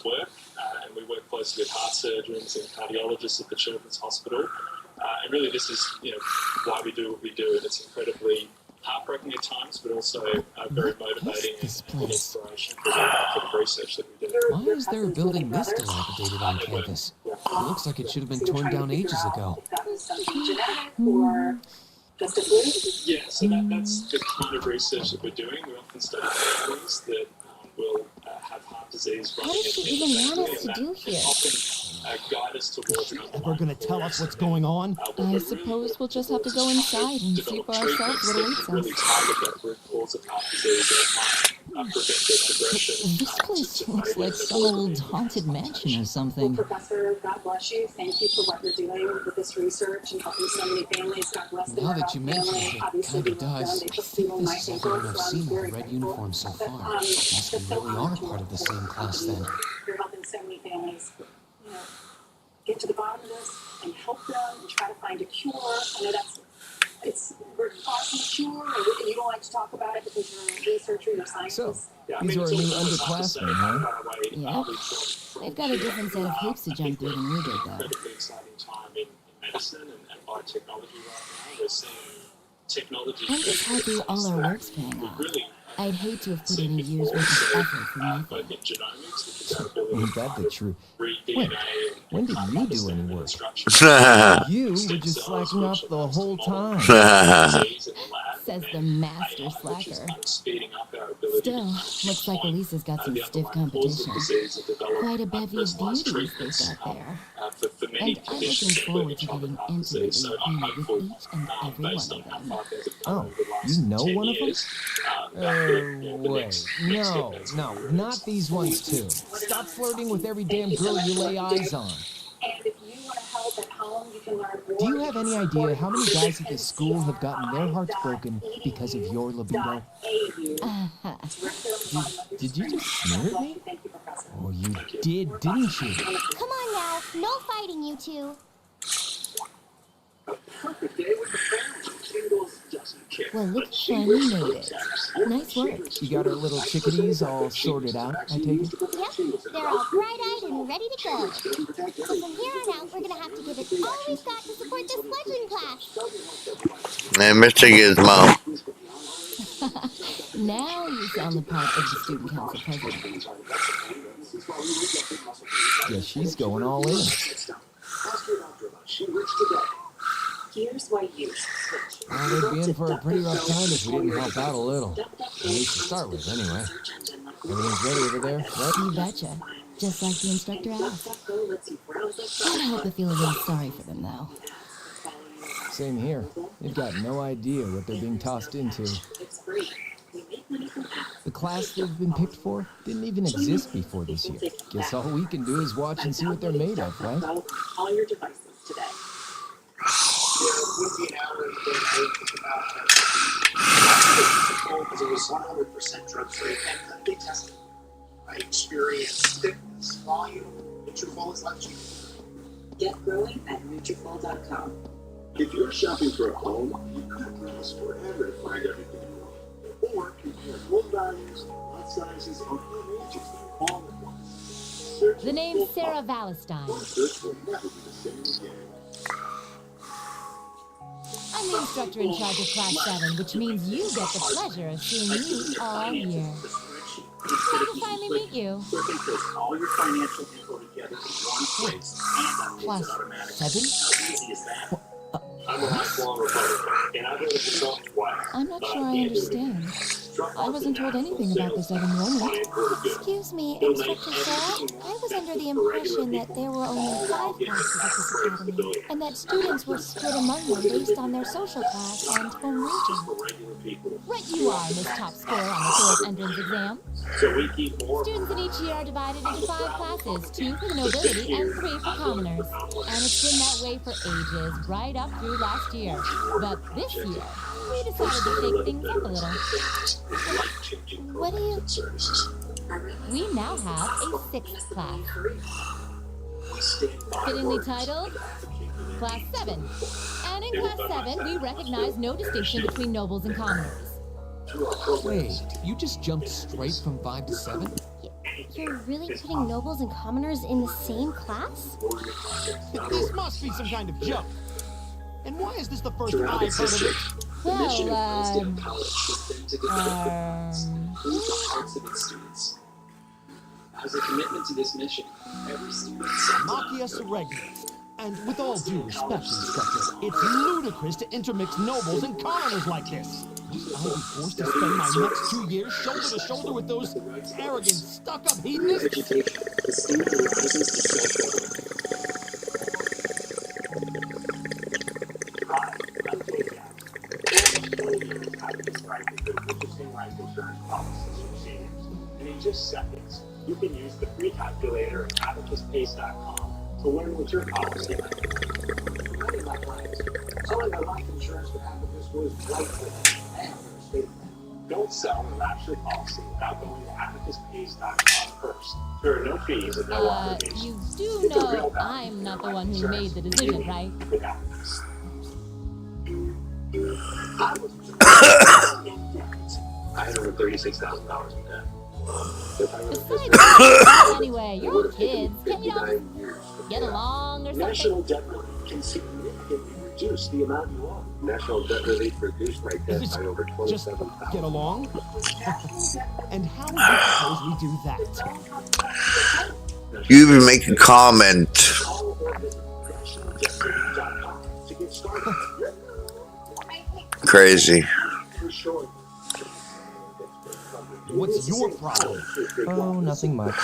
D: work, and we work closely with heart surgeons and cardiologists at the Children's Hospital. And really, this is, why we do what we do, and it's incredibly heartbreaking at times, but also very motivating and inspiration for the research that we do.
L: Why is there a building this dilapidated on campus? It looks like it should have been torn down ages ago.
A: That was something genetic or just a fluke?
D: Yeah, so that's the kind of research that we're doing. We often study families that will have heart disease running
F: What does she
D: in the
F: even want
D: family,
F: us to
D: and
F: do
D: that
F: here?
D: can often guide us towards an
G: Ever gonna tell us what's going on?
L: I suppose we'll just have to go inside and see for ourselves what awaits
D: really
L: us.
D: target that root cause of heart disease and prevent their progression.
L: This place looks like some old haunted mansion or something.
A: Professor, God bless you. Thank you for what you're doing with this research and helping so many families. God bless them.
L: Now that you mention it, it
A: Obviously,
L: kind of
A: we love
L: does.
A: them.
L: I
A: They put
L: think
A: food on my
L: this is
A: table,
L: everyone I've
A: so I'm
L: seen in
A: very
L: the red
A: grateful.
L: uniform so
A: But,
L: far. Guess we really are part of the same class then.
A: You're helping so many families, get to the bottom of this and help them and try to find a cure. I know we're causing a cure, and you don't like to talk about it because you're a researcher, you're a scientist.
G: So, these are our new underclassmen, huh?
L: Yeah. They've got a different set of hoops to jump through than we did, though.
D: Incredibly exciting time in medicine and biotechnology right now. We're seeing technology.
L: I'm just happy all our work's paying off.
D: Really,
L: I'd hate to have put in a year's worth of effort for nothing.
D: both in genomics, which is our ability
G: Ain't that the truth?
D: read
G: When?
D: DNA
G: When did you do any work?
E: Ha
G: You were just slacking off the whole time.
D: disease in the lab.
M: Says the master slacker. Still, looks like Elisa's got some stiff competition. Quite a bevy of beauties they've got there. And I'm looking forward to getting intimately acquainted with each and every one of them.
L: Oh, you know one of them? Wait. No, not these ones too. Stop flirting with every damn girl you lay eyes on.
A: And if you want to help at home, you can learn more.
L: Do you have any idea how many guys at this school have gotten their hearts broken because of your libido? Did you just sneer at me? Oh, you did, didn't you?
F: Come on now, no fighting, you two.
C: Perfect day with the family. Tingles doesn't care.
M: Well, looks like you made it. Nice work.
L: You got our little chickadees all sorted out, I take it?
F: Yep, they're all bright-eyed and ready to go. So from here on out, we're gonna have to give it all we've got to support this fledgling class.
E: And Mr. Gizmo.
M: Now you sound the part of the student council president.
L: Guess she's going all in.
A: Here's why you should switch.
L: Well, they'd be in for a pretty rough time if we didn't help out a little. At least to start with, anyway. Everything's ready over there, right?
M: You betcha. Just like the instructor asked. Can't help but feel a little sorry for them, though.
L: Same here. They've got no idea what they're being tossed into. The class they've been picked for didn't even exist before this year. Guess all we can do is watch and see what they're made of, right?
A: All your devices today.
C: There would be an hour in the day because it was 100% drug-free and clinically tested. I experienced thickness, volume, Nutrafol is life changing.
A: Get growing at Nutrafol.com.
B: If you're shopping for a home, you could browse forever to find everything you want. Or compare home values, lot sizes, and home ages all at once.
F: The name's Sarah Valentine.
B: Search will never be the same again.
F: I'm the instructor in charge of Class 7, which means you get the pleasure of seeing me all year. Glad to finally meet you.
H: Where they put all your financial info together in one place and
L: Class 7?
H: How easy is that?
C: I'm a lifelong Republican, and I've heard of results twice.
M: I'm not sure I understand. I wasn't told anything about this at enrollment.
F: Excuse me, Instructor Sarah. I was under the impression that there were only 5 classes at this academy, and that students were split among them based on their social class and home region. Right you are, Miss Top Scorer on the fourth entrance exam.
C: So we keep more.
F: Students in each year are divided into 5 classes, 2 for the nobility and 3 for commoners. And it's been that way for ages, right up through last year. But this year, we decided to shake things up a little. What do you... We now have a 6th class. Fittingly titled, Class 7. And in Class 7, we recognize no distinction between nobles and commoners.
L: Wait, you just jumped straight from 5 to 7?
F: You're really putting nobles and commoners in the same class?
G: This must be some kind of joke. And why is this the first I've heard of it?
F: Well,
C: As a commitment to this mission, every student
G: Machias irregulars. And with all due respect, Instructor, it's ludicrous to intermix nobles and commoners like this. I'll be forced to spend my next 2 years shoulder to shoulder with those arrogant, stuck-up hedonists.
H: And in just seconds, you can use the free calculator at abacuspace.com to learn what your policy is. Many of my clients, selling their life insurance with Abacus was right for them and their estate plan. Don't sell an actual policy without going to abacuspace.com first. There are no fees and no obligations.
F: you do know I'm not the one who made the decision, right?
C: I had over $36,000 in debt.
F: Besides, anyway, you're all kids. Can't you all get along or something?
H: National debt relief can significantly reduce the amount you owe.
B: National debt relief reduced my debt by over
G: Just
B: $27,000.
G: get along? And how do you suppose we do that?
E: You even make a comment. Crazy.
G: What's your problem?
L: Oh, nothing much.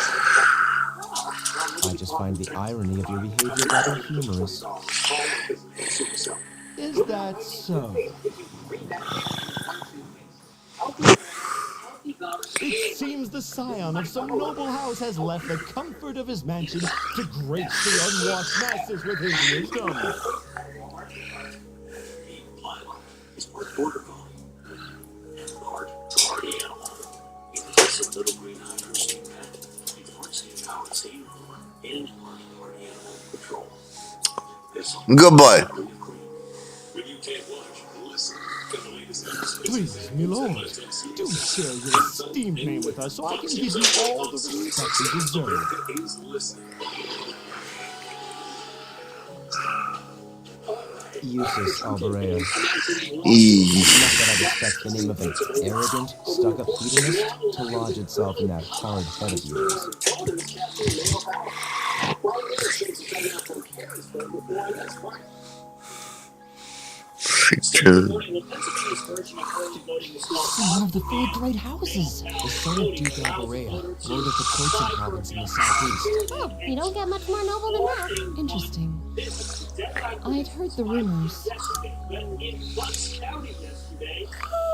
L: I just find the irony of your behavior rather humorous.
G: Is that so? It seems the scion of some noble house has left the comfort of his mansion to grace the unwashed masses with his wisdom.
B: He's part border collie and part party animal. He's a little green Irish pet. He's part St. Howard State and part party animal patrol.
E: Good boy.
D: When you can't watch, listen to the latest episodes.
G: Please, my lord, do share your esteemed name with us so I can give you all the respect you deserve.
D: Is listening.
L: Useless Alvarez. Not
E: Eee.
L: that I'd expect the name of an arrogant, stuck-up hedonist to lodge itself in that hard head of yours.
G: One of the four great houses.
L: The son of Duke Alvarez, lord of the Quetzal province in the southeast.
F: Oh, you don't get much more noble than that.
M: Interesting. I'd heard the rumors.
I: In Bucks County yesterday,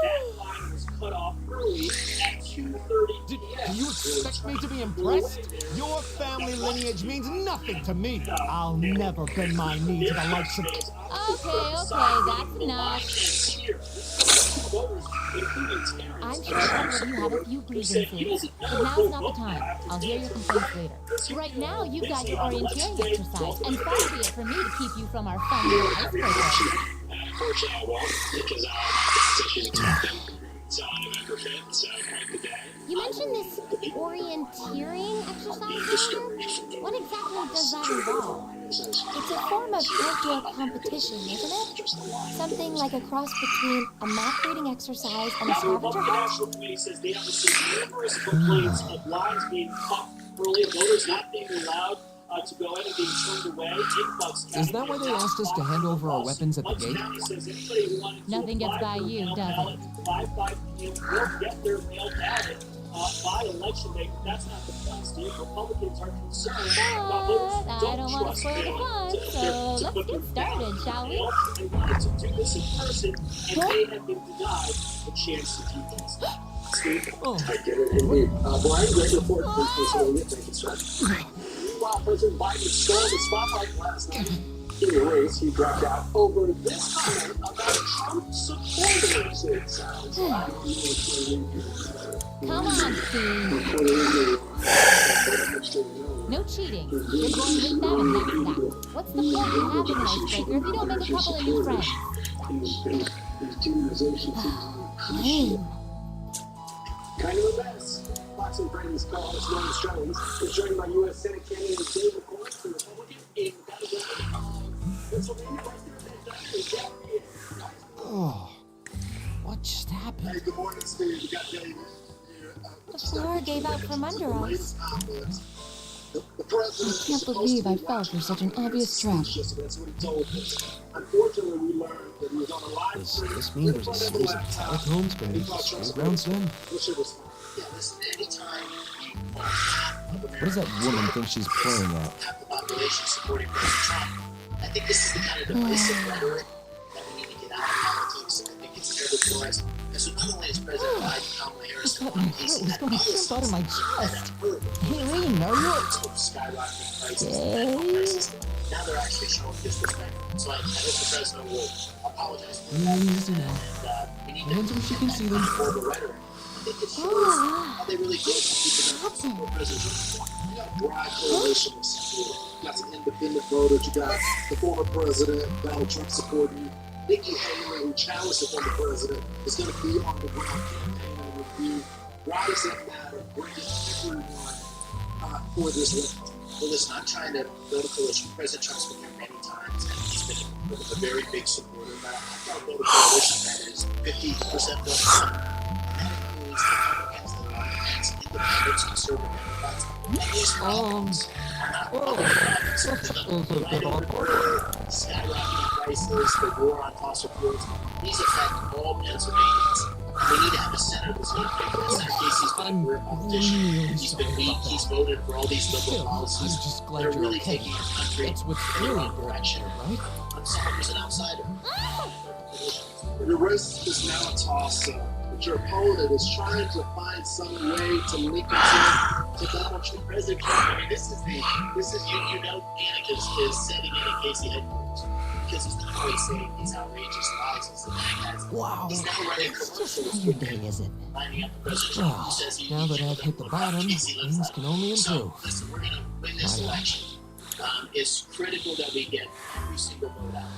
I: that line was cut off early at 2:30
G: Do you expect me to be impressed? Your family lineage means nothing to me. I'll never bend my knee to the likes of...
F: Okay, that's enough. I'm sure some of you have a few grievances, but now's not the time. I'll hear your complaints later. Right now, you've got your orienteering exercise, and far be it for me to keep you from our fun little icebreaker.
C: Unfortunately, I won't, because our competition is nothing. So I'm November 5th, so quite the day.
F: You mentioned this orienteering exercise earlier? What exactly does that involve? It's a form of outdoor competition, isn't it? Something like a cross between a map-reading exercise and a scavenger hunt?
I: National Police says they have received numerous complaints of lines being cut early, voters not being allowed to go in and being turned away in Bucks County.
L: Is that why they asked us to hand over our weapons at the gate?
F: Nothing gets by you, does it?
I: 5 p.m. will get their mail ballot by election day, but that's not the point, Steve. Republicans are concerned about voters who
F: I don't want to
I: trust
F: spoil the
I: mail
F: fun,
I: to
F: so let's get started, shall we?
I: They wanted to do this in person, and they have been denied the chance to do this. Steve?
C: I get it, indeed. Brian, great report. Thank you, sir. Meanwhile, President Biden stole the spotlight last night. In the race, he dropped out over this comment about Trump supporters, it sounds like.
F: Come on, Steve. No cheating. You're going with them and that's that. What's the point in having an icebreaker if you don't make a couple of new friends?
C: Kind of a mess. Fox and Friends co-host Ron Jones is joined by U.S. Senate candidate David Corns, the Republican in Pennsylvania.
L: Oh, what just happened?
B: Hey, good morning, Steve. We got David.
F: The floor gave out from under us.
B: The president
M: I can't believe I fell for such an obvious trap.
C: That's what he told us. Unfortunately, we learned that he was on a live
L: Does this mean there's a series of catacombs beneath the showgrounds then?
B: Yeah, listen, anytime you
L: What does that woman think she's playing at?
B: have the population supporting President Trump, I think this is the kind of divisive rhetoric that we need to get out of politics. I think it's never for us. And so not only is President Biden, Kamala Harris,
M: I thought my heart was going to jump out of my chest. Hey, Lee, are you...
B: skyrocketing prices. Now they're actually showing disrespect. So I hope the president will apologize for that.
L: Easy now.
B: We need
L: Hands where she can see them.
B: more of a rhetoric. I think it shows how they really did support President Trump. You got broad coalitions. You got some independent voters. You got the former president, Donald Trump, supporting you. Nikki Haley, who challenged the former president, is going to be on the ground campaigning with you. Why does that matter? Bringing everyone for this election. Well, listen, I'm trying to build a coalition. President Trump's been here many times, and he's been a very big supporter. But I've got to build a coalition that is 50% vote. That includes Republicans, the Democrats, independents, conservative Democrats. And these problems are not skyrocketing prices, the war on fossil fuels. These affect all Pennsylvanians.
I: We need to have a center that's going to pick for the center case. He's been a career politician. He's been weak. He's voted for all these liberal policies.
L: I'm just glad
I: They're
L: you're
I: really
L: okay.
I: taking our country
L: That's what's
I: in the
L: really
I: wrong
L: important,
I: direction.
L: right?
I: I'm someone who's an outsider.
C: Your wrist is now a toss-up, but your opponent is trying to find some way to link it to Donald Trump.
I: President Trump, I mean, this is you know, panic is setting in at Casey headquarters because he's not always saying these outrageous lies.
L: Wow.
I: He's never running
L: It's
I: commercials.
L: just your day, is it?
I: Lining up the President Trump who
L: Well,
I: says he
L: now that I've hit the bottom, things can only improve.
I: So, listen, we're going to win this election. It's critical that we get every single vote out.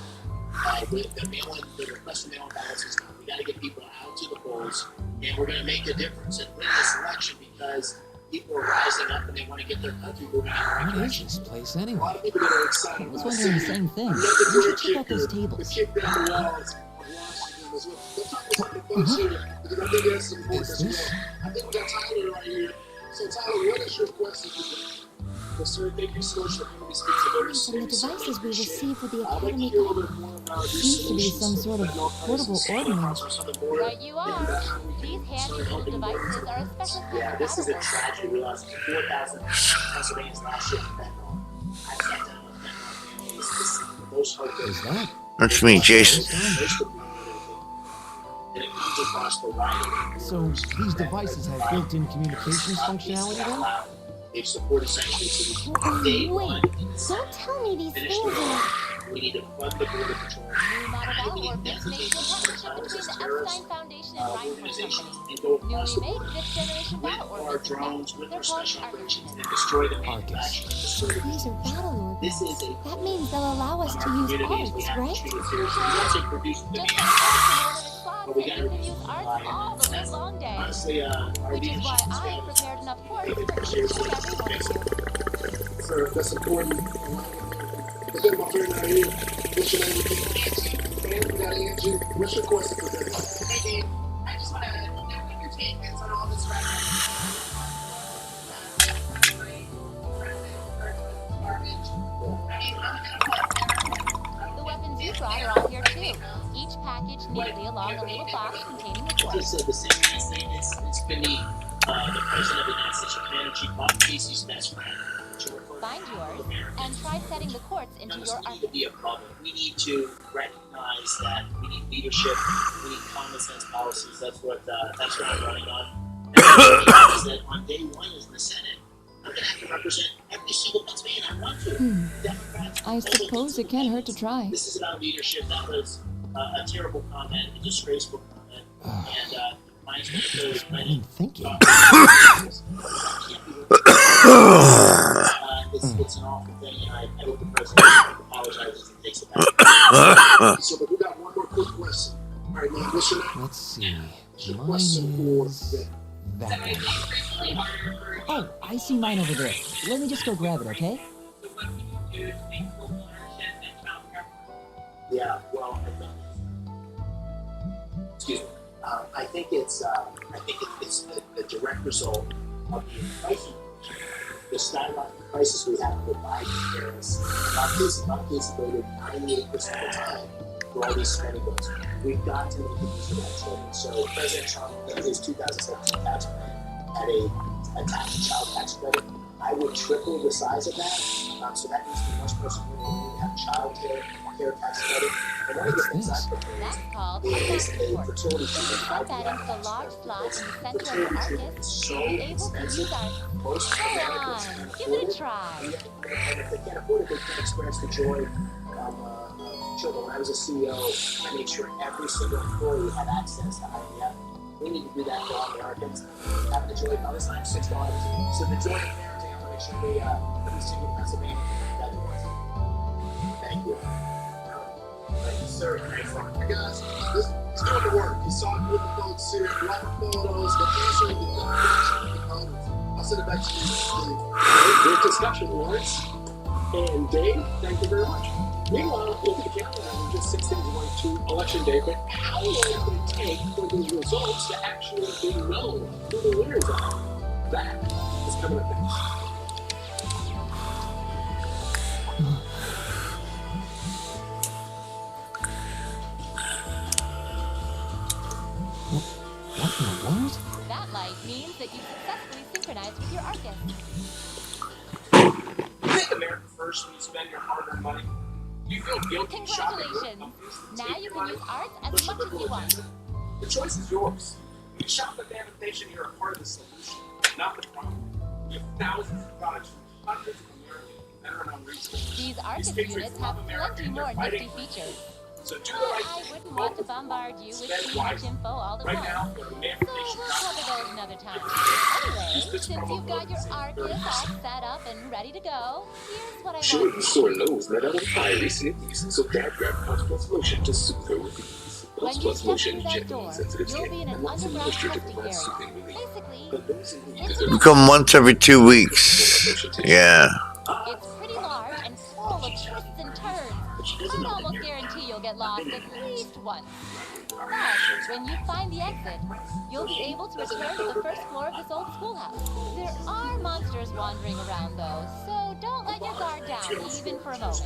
I: With the request for mail-in ballots is done. We got to get people out to the polls, and we're going to make a difference and win this election because people are rising up and they want to get their country moving in the right
L: What is
I: direction.
L: this place
C: A
L: anyway?
C: lot of people that are excited
M: I was
C: about
M: wondering the
C: seeing
M: same thing.
C: another
M: You should
C: great
M: check out those
C: kicker to
M: tables.
C: kick down the walls of Washington as well. Let's talk about the folks here because I think that's important
L: Is
C: as
L: this?
C: well. I think we got Tyler right here. So Tyler, what is your question today?
I: Well, sir, thank you so much for coming to speak to voters.
M: From the devices we receive for the
C: I'd like to
M: Academy
C: hear a little bit more about your
M: seems to be some
C: solutions
M: sort of
C: to fentanyl
M: portable
C: crisis.
M: ordnance.
F: Right you are. These hand-controlled devices are a special kind
I: Yeah,
F: of
I: this is a
F: battle.
I: tragedy. We lost 4,000 Pennsylvanians last year to fentanyl. I sat down with fentanyl families. This is the most heartbreaking.
L: Is that?
E: That's me, Jason.
I: And it comes across the line.
L: So these devices have built-in communications functionality then?
I: They've supported sanctions since day one.
F: Wait, don't tell me these things are...
I: We need to fund the border patrol.
F: New model battle warfare makes a partnership between the Epstein Foundation and Reinhold
I: Organizations
F: Company.
I: and go
F: New
I: across the
F: Remake
I: border
F: 5th generation
I: with
F: battle
I: our
F: organs.
I: drones, with
F: They're
I: our
F: called
I: special operations,
F: Argus.
I: and destroy the
L: Argus.
I: manufacturing. Destroy the
M: These are battle organs.
I: This is a
M: That means they'll allow us to use
I: communities. We
M: arts,
I: have to
M: right?
I: treat it seriously. We want to produce the
F: Just
I: demand.
F: like arts in order to slots,
I: But we
F: and
I: gotta
F: you can use arts all the live long day.
I: honestly, our
F: Which is why
I: leadership
F: I
I: is
F: prepared enough ports
I: Take it
F: for each
I: seriously.
F: and every one of you.
C: Sir, that's important. But then my friend right here, what's your name? And we got Angie. What's your question today?
J: Hey, Dave, I just want to know what your take is on all this rhetoric.
F: The weapons you brought are all here too. Each package neatly along a little box containing the
I: I
F: ports.
I: just said the same thing. It's beneath the president of the United States of Canada, Chief Bob Casey's best friend. to refer to
F: Find yours and try setting the quartz into your
I: we need to
F: architecture.
I: be a public. We need to recognize that we need leadership. We need common sense policies. That's what I'm running on. And the is that on day one is in the Senate, I'm going to have to represent every single Pennsylvanian I want to. Democrats,
M: I suppose it can't hurt to try.
I: This is about leadership. That was a terrible comment, a disgraceful comment, and mine's going to go
L: What I'm thinking.
I: It's an awful thing, and I hope the president apologizes and takes it back.
C: So, but we got one more quick question. All right, man, what's your name?
L: Let's see.
C: What's your
L: Mine
C: question for
L: is
C: today?
L: that one.
M: Oh, I see mine over there. Let me just go grab it, okay?
I: Yeah, well, excuse me. I think it's the direct result of the inflation, the skyrocketing prices we have to buy tariffs. Not cases voted 98% of the time for all these spending bills. We've got to make use of that children. So President Trump, in his 2017 tax plan, had a tax child tax credit. I would triple the size of that. So that means the most person would have child care tax credit. And one of the things I propose
F: That's called a
I: is
F: tax
I: a
F: port.
I: fertility
F: If you
I: clinic.
F: plug that into the large slot in the center of your
I: Fertility
F: Argus,
I: treatment is so
F: you'll be able to
I: expensive.
F: use our...
I: Most
F: Come
I: Americans
F: on,
I: can't
F: give
I: afford
F: it a try.
I: And if they can't afford it, they can't experience the joy of children. When I was a CEO, I made sure every single employee had access to IVF. We need to do that for all Americans. Having the joy of mother's time, $6. So the joy of parenting, I want to make sure every single Pennsylvanian can get that. Thank you. Thank you, sir. Excellent.
C: Hey guys, let's do the work. You saw it with the folks here, a lot of photos, the answer, the components. I'll send it back to you, Steve.
H: Great discussion, Lawrence. And Dave, thank you very much. Meanwhile, look at the calendar. We're just 6 days away to Election Day. But how long will it take for these results to actually be known who the winners are? That is coming up next.
L: What
F: that you successfully synchronized with your Arcus.
C: You think America first when you spend your hard-earned money? You feel guilty shopping your
F: Congratulations! Now you can use arts as much as you want.
C: The choice is yours. When you shop at Damage Nation, you're a part of the solution, not the problem. You have thousands of products from hundreds of American veteran-owned retailers.
F: These Arcus units have plenty more nifty features.
C: So do the
F: But
C: right
F: I
C: thing.
F: wouldn't want to bombard you with
C: Spend
F: too much
C: wisely.
F: info all at
C: Right
F: once.
C: now, go to
F: So we'll cover those another time. Anyway, since you've got your Arcus all set up and ready to go, here's what I
D: Sure,
F: want.
D: you sore nose let out a fiery sneeze, so Dad grabbed Plus lotion to soothe her with ease.
F: When you
D: Plus
F: step
D: lotion
F: through that
D: gently
F: door,
D: sensitive
F: you'll
D: skin
F: be in an
D: and lots of
F: underground
D: moisture to
F: testing
D: provide
F: area.
D: soothing relief.
F: Basically,
D: But those in need
F: it's
D: deserve
E: We come once every 2 weeks. Yeah.
F: It's pretty large and full of twists and turns. I'd almost guarantee you'll get lost at least once. But when you find the exit, you'll be able to return to the first floor of this old schoolhouse. There are monsters wandering around though, so don't let your guard down even for a moment.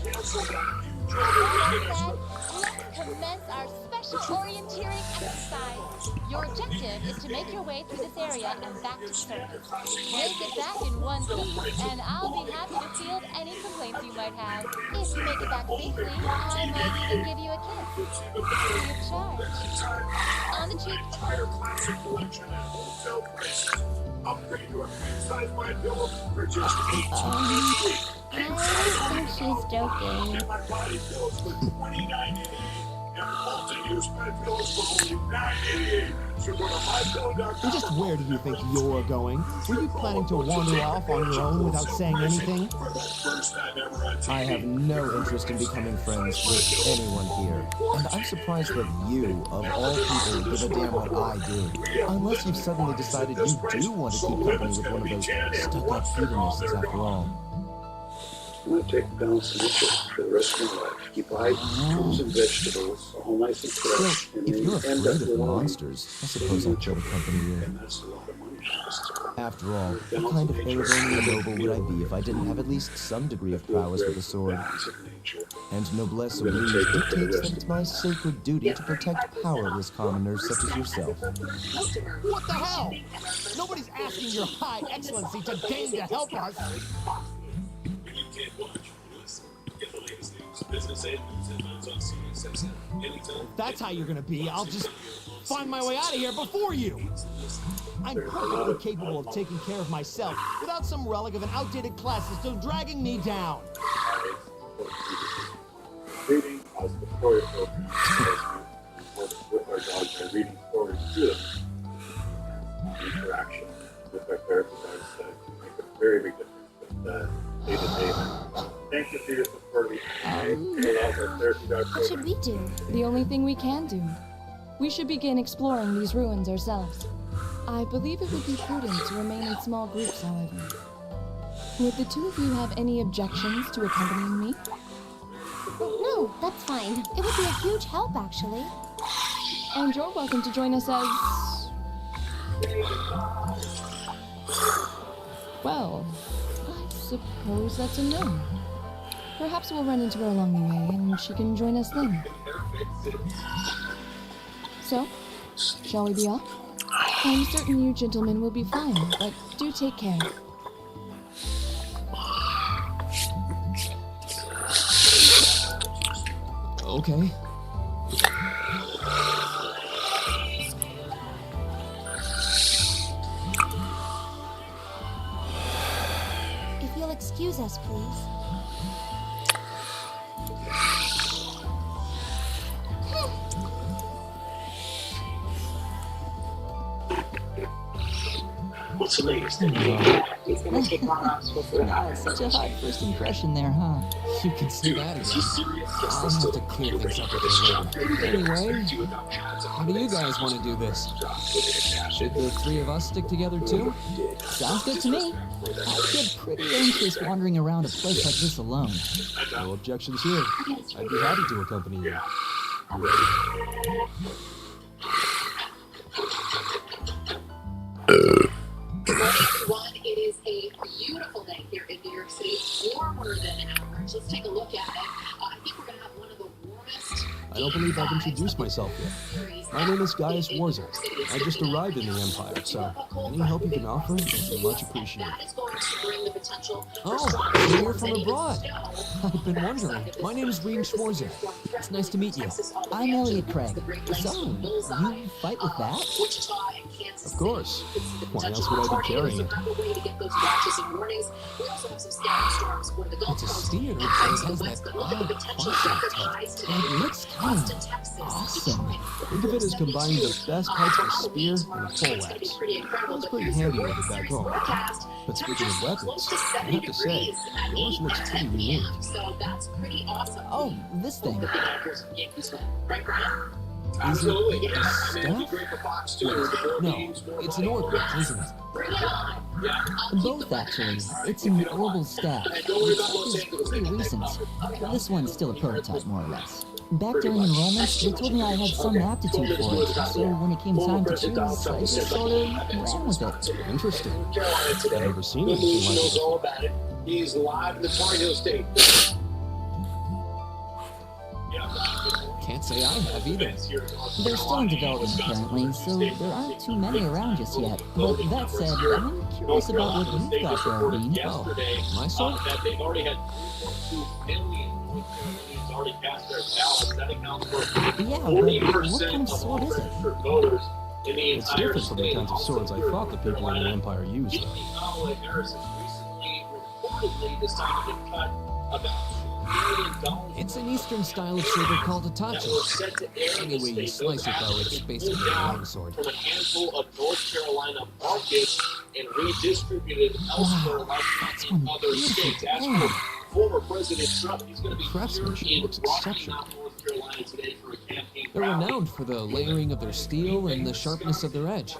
F: All that said, let's commence our special orienteering exercise. Your objective is to make your way through this area and back to the surface. Make it back in one piece, and I'll be happy to field any complaints you might have. If you make it back safely, I might even give you a kiss. Free of charge. On the cheek.
B: Entire classic collection at wholesale prices. Upgrade to a king-size my pillow for just $18.
F: I think she's joking.
B: And my body pillows for $29.88. And multi-use my pillows for only $9.88. So go to mypillow.com.
L: And just where do you think you're going? Were you planning to wander off on your own without saying anything?
B: For the first time ever on TV.
L: I have no interest in becoming friends with anyone here. And I'm surprised that you, of all people, give a damn what I do. Unless you've suddenly decided you do want to keep company with one of those stuck-up hedonists after all.
B: I'm going to take a balanced nature for the rest of my life. Keep light, fruits and vegetables, all nice and
L: Well,
B: fresh. And
L: if
B: then
L: you're
B: you end
L: afraid
B: up
L: of
B: with all
L: monsters, I suppose I'd try to accompany you.
B: and that's a lot of money.
L: After all, what kind of Aragonian noble would I be if I didn't have at least some degree of prowess with a sword?
B: Balance of nature.
L: And noblesse oblige dictates that it's my sacred duty to protect powerless commoners such as yourself.
G: What the hell? Nobody's asking your high excellency to deign to help us.
D: You can't watch. Listen, get the latest news, business and news headlines on SiriusXM anytime.
G: That's how you're gonna be. I'll just find my way out of here before you. I'm perfectly capable of taking care of myself without some relic of an outdated class system dragging me down.
B: Reading as the story program with our dogs by reading stories to them. Interaction with our therapist make a very big difference with day to day. Thank you for your support.
M: What should we do?
N: The only thing we can do. We should begin exploring these ruins ourselves. I believe it would be prudent to remain in small groups, however. Would the two of you have any objections to accompanying me?
F: No, that's fine. It would be a huge help, actually.
N: And you're welcome to join us as... Well, I suppose that's a no. Perhaps we'll run into her along the way, and she can join us then. So, shall we be off? I'm certain you gentlemen will be fine, but do take care.
L: Okay.
F: If you'll excuse us, please.
I: What's the latest? He's gonna take long off school for an hour.
L: Such a high first impression there, huh? You can see that again. I'll have to clear things up with you later. Anyway, how do you guys want to do this? Should the three of us stick together too?
M: Sounds good to me. I get pretty anxious wandering around a place like this alone.
L: No objections here. I'd be happy to accompany you.
A: Everyone, it is a beautiful day here in New York City, warmer than ours. Let's take a look at it. I think we're going to have one of the warmest
G: I don't believe I've introduced myself yet. My name is Gaius Warza. I just arrived in the Empire, so any help you can offer is much appreciated. Oh, you're from abroad. I've been wondering. My name is Reem Schwarzer. It's nice to meet you.
M: I'm Elliot Craig. So, you fight with that?
G: Of course. Why else would I be carrying it? It's a steer that has that odd function to it.
M: It looks kind of awesome.
G: Think of it as combining the best parts of a spear and a poleaxe. I was pretty handy with it back home. But speaking of weapons, I have to say, yours looks pretty unique.
M: Oh, this thing.
C: Absolutely.
M: Is it a staff?
G: No, it's an orb, isn't it?
M: Both, actually. It's an orbital staff. It's pretty recent. This one's still a prototype, more or less. Back during enrollment, they told me I had some aptitude for it, so when it came time to choose, I just sort of ran with it.
G: Interesting. I've never seen anything like it.
C: All about it. He's live in the Tar Heel State.
G: Can't say I have either.
M: They're still in development currently, so there aren't too many around just yet. But that said, I'm curious about what you've got there, Reem.
G: Oh, my sword?
C: They've already had 3.2 million already cast their ballots. That accounts for
M: Yeah, but what kind of sword is it?
C: voters in the
G: It's different from the kinds of swords I thought the people in the Empire used.
C: Kamala Harris has recently reportedly decided to cut about $2 million.
G: It's an Eastern style of saber called a tachi. Any way you slice it, though, it's basically a longsword.
C: From a handful of North Carolina markets and redistributed elsewhere like in other states. As for former President Trump, he's going to be
G: Craftsmanship
C: here in
G: looks
C: Rocky
G: exceptional.
C: Mount, North Carolina today for a campaign.
G: They're renowned for the layering of their steel and the sharpness of their edge.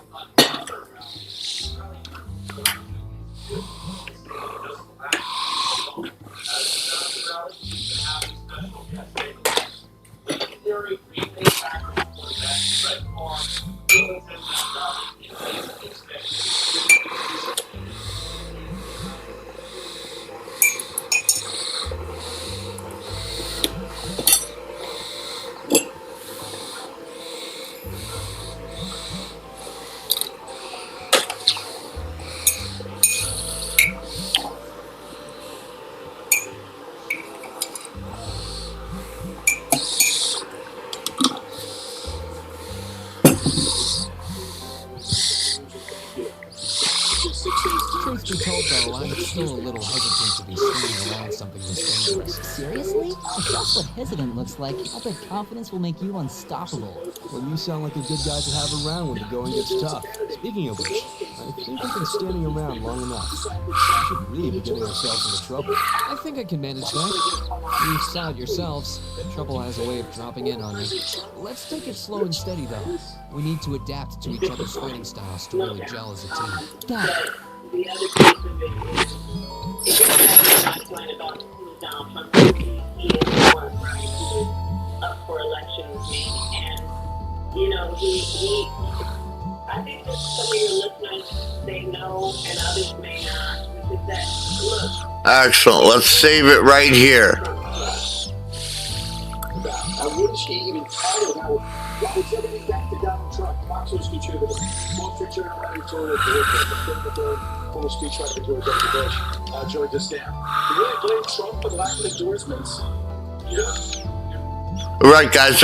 G: Truth be told, though, I'm still a little hesitant to be swinging around something this dangerous.
M: Seriously? If that's what hesitant looks like, I'll bet confidence will make you unstoppable.
G: Well, you sound like a good guy to have around when the going gets tough. Speaking of which, I think we've been standing around long enough. We should really be getting ourselves into trouble. I think I can manage that. You saw it yourselves. Trouble has a way of dropping in on you. Let's take it slow and steady, though. We need to adapt to each other's fighting styles to really gel as a team.
M: Got it.
J: The other piece of it is, if you have my plan about Donald Trump, he is the one, right, who is up for election with me, and, you know, I think that some of your listeners, they know, and others may not, which is that, look.
E: Excellent. Let's save it right here.
C: Wouldn't she even title how would somebody back to Donald Trump? Fox News contributor, Wall Street Journal editor, former speechwriter George W. Bush joined us now. Do you really blame Trump for lack of endorsements? Yeah.
E: Right, guys.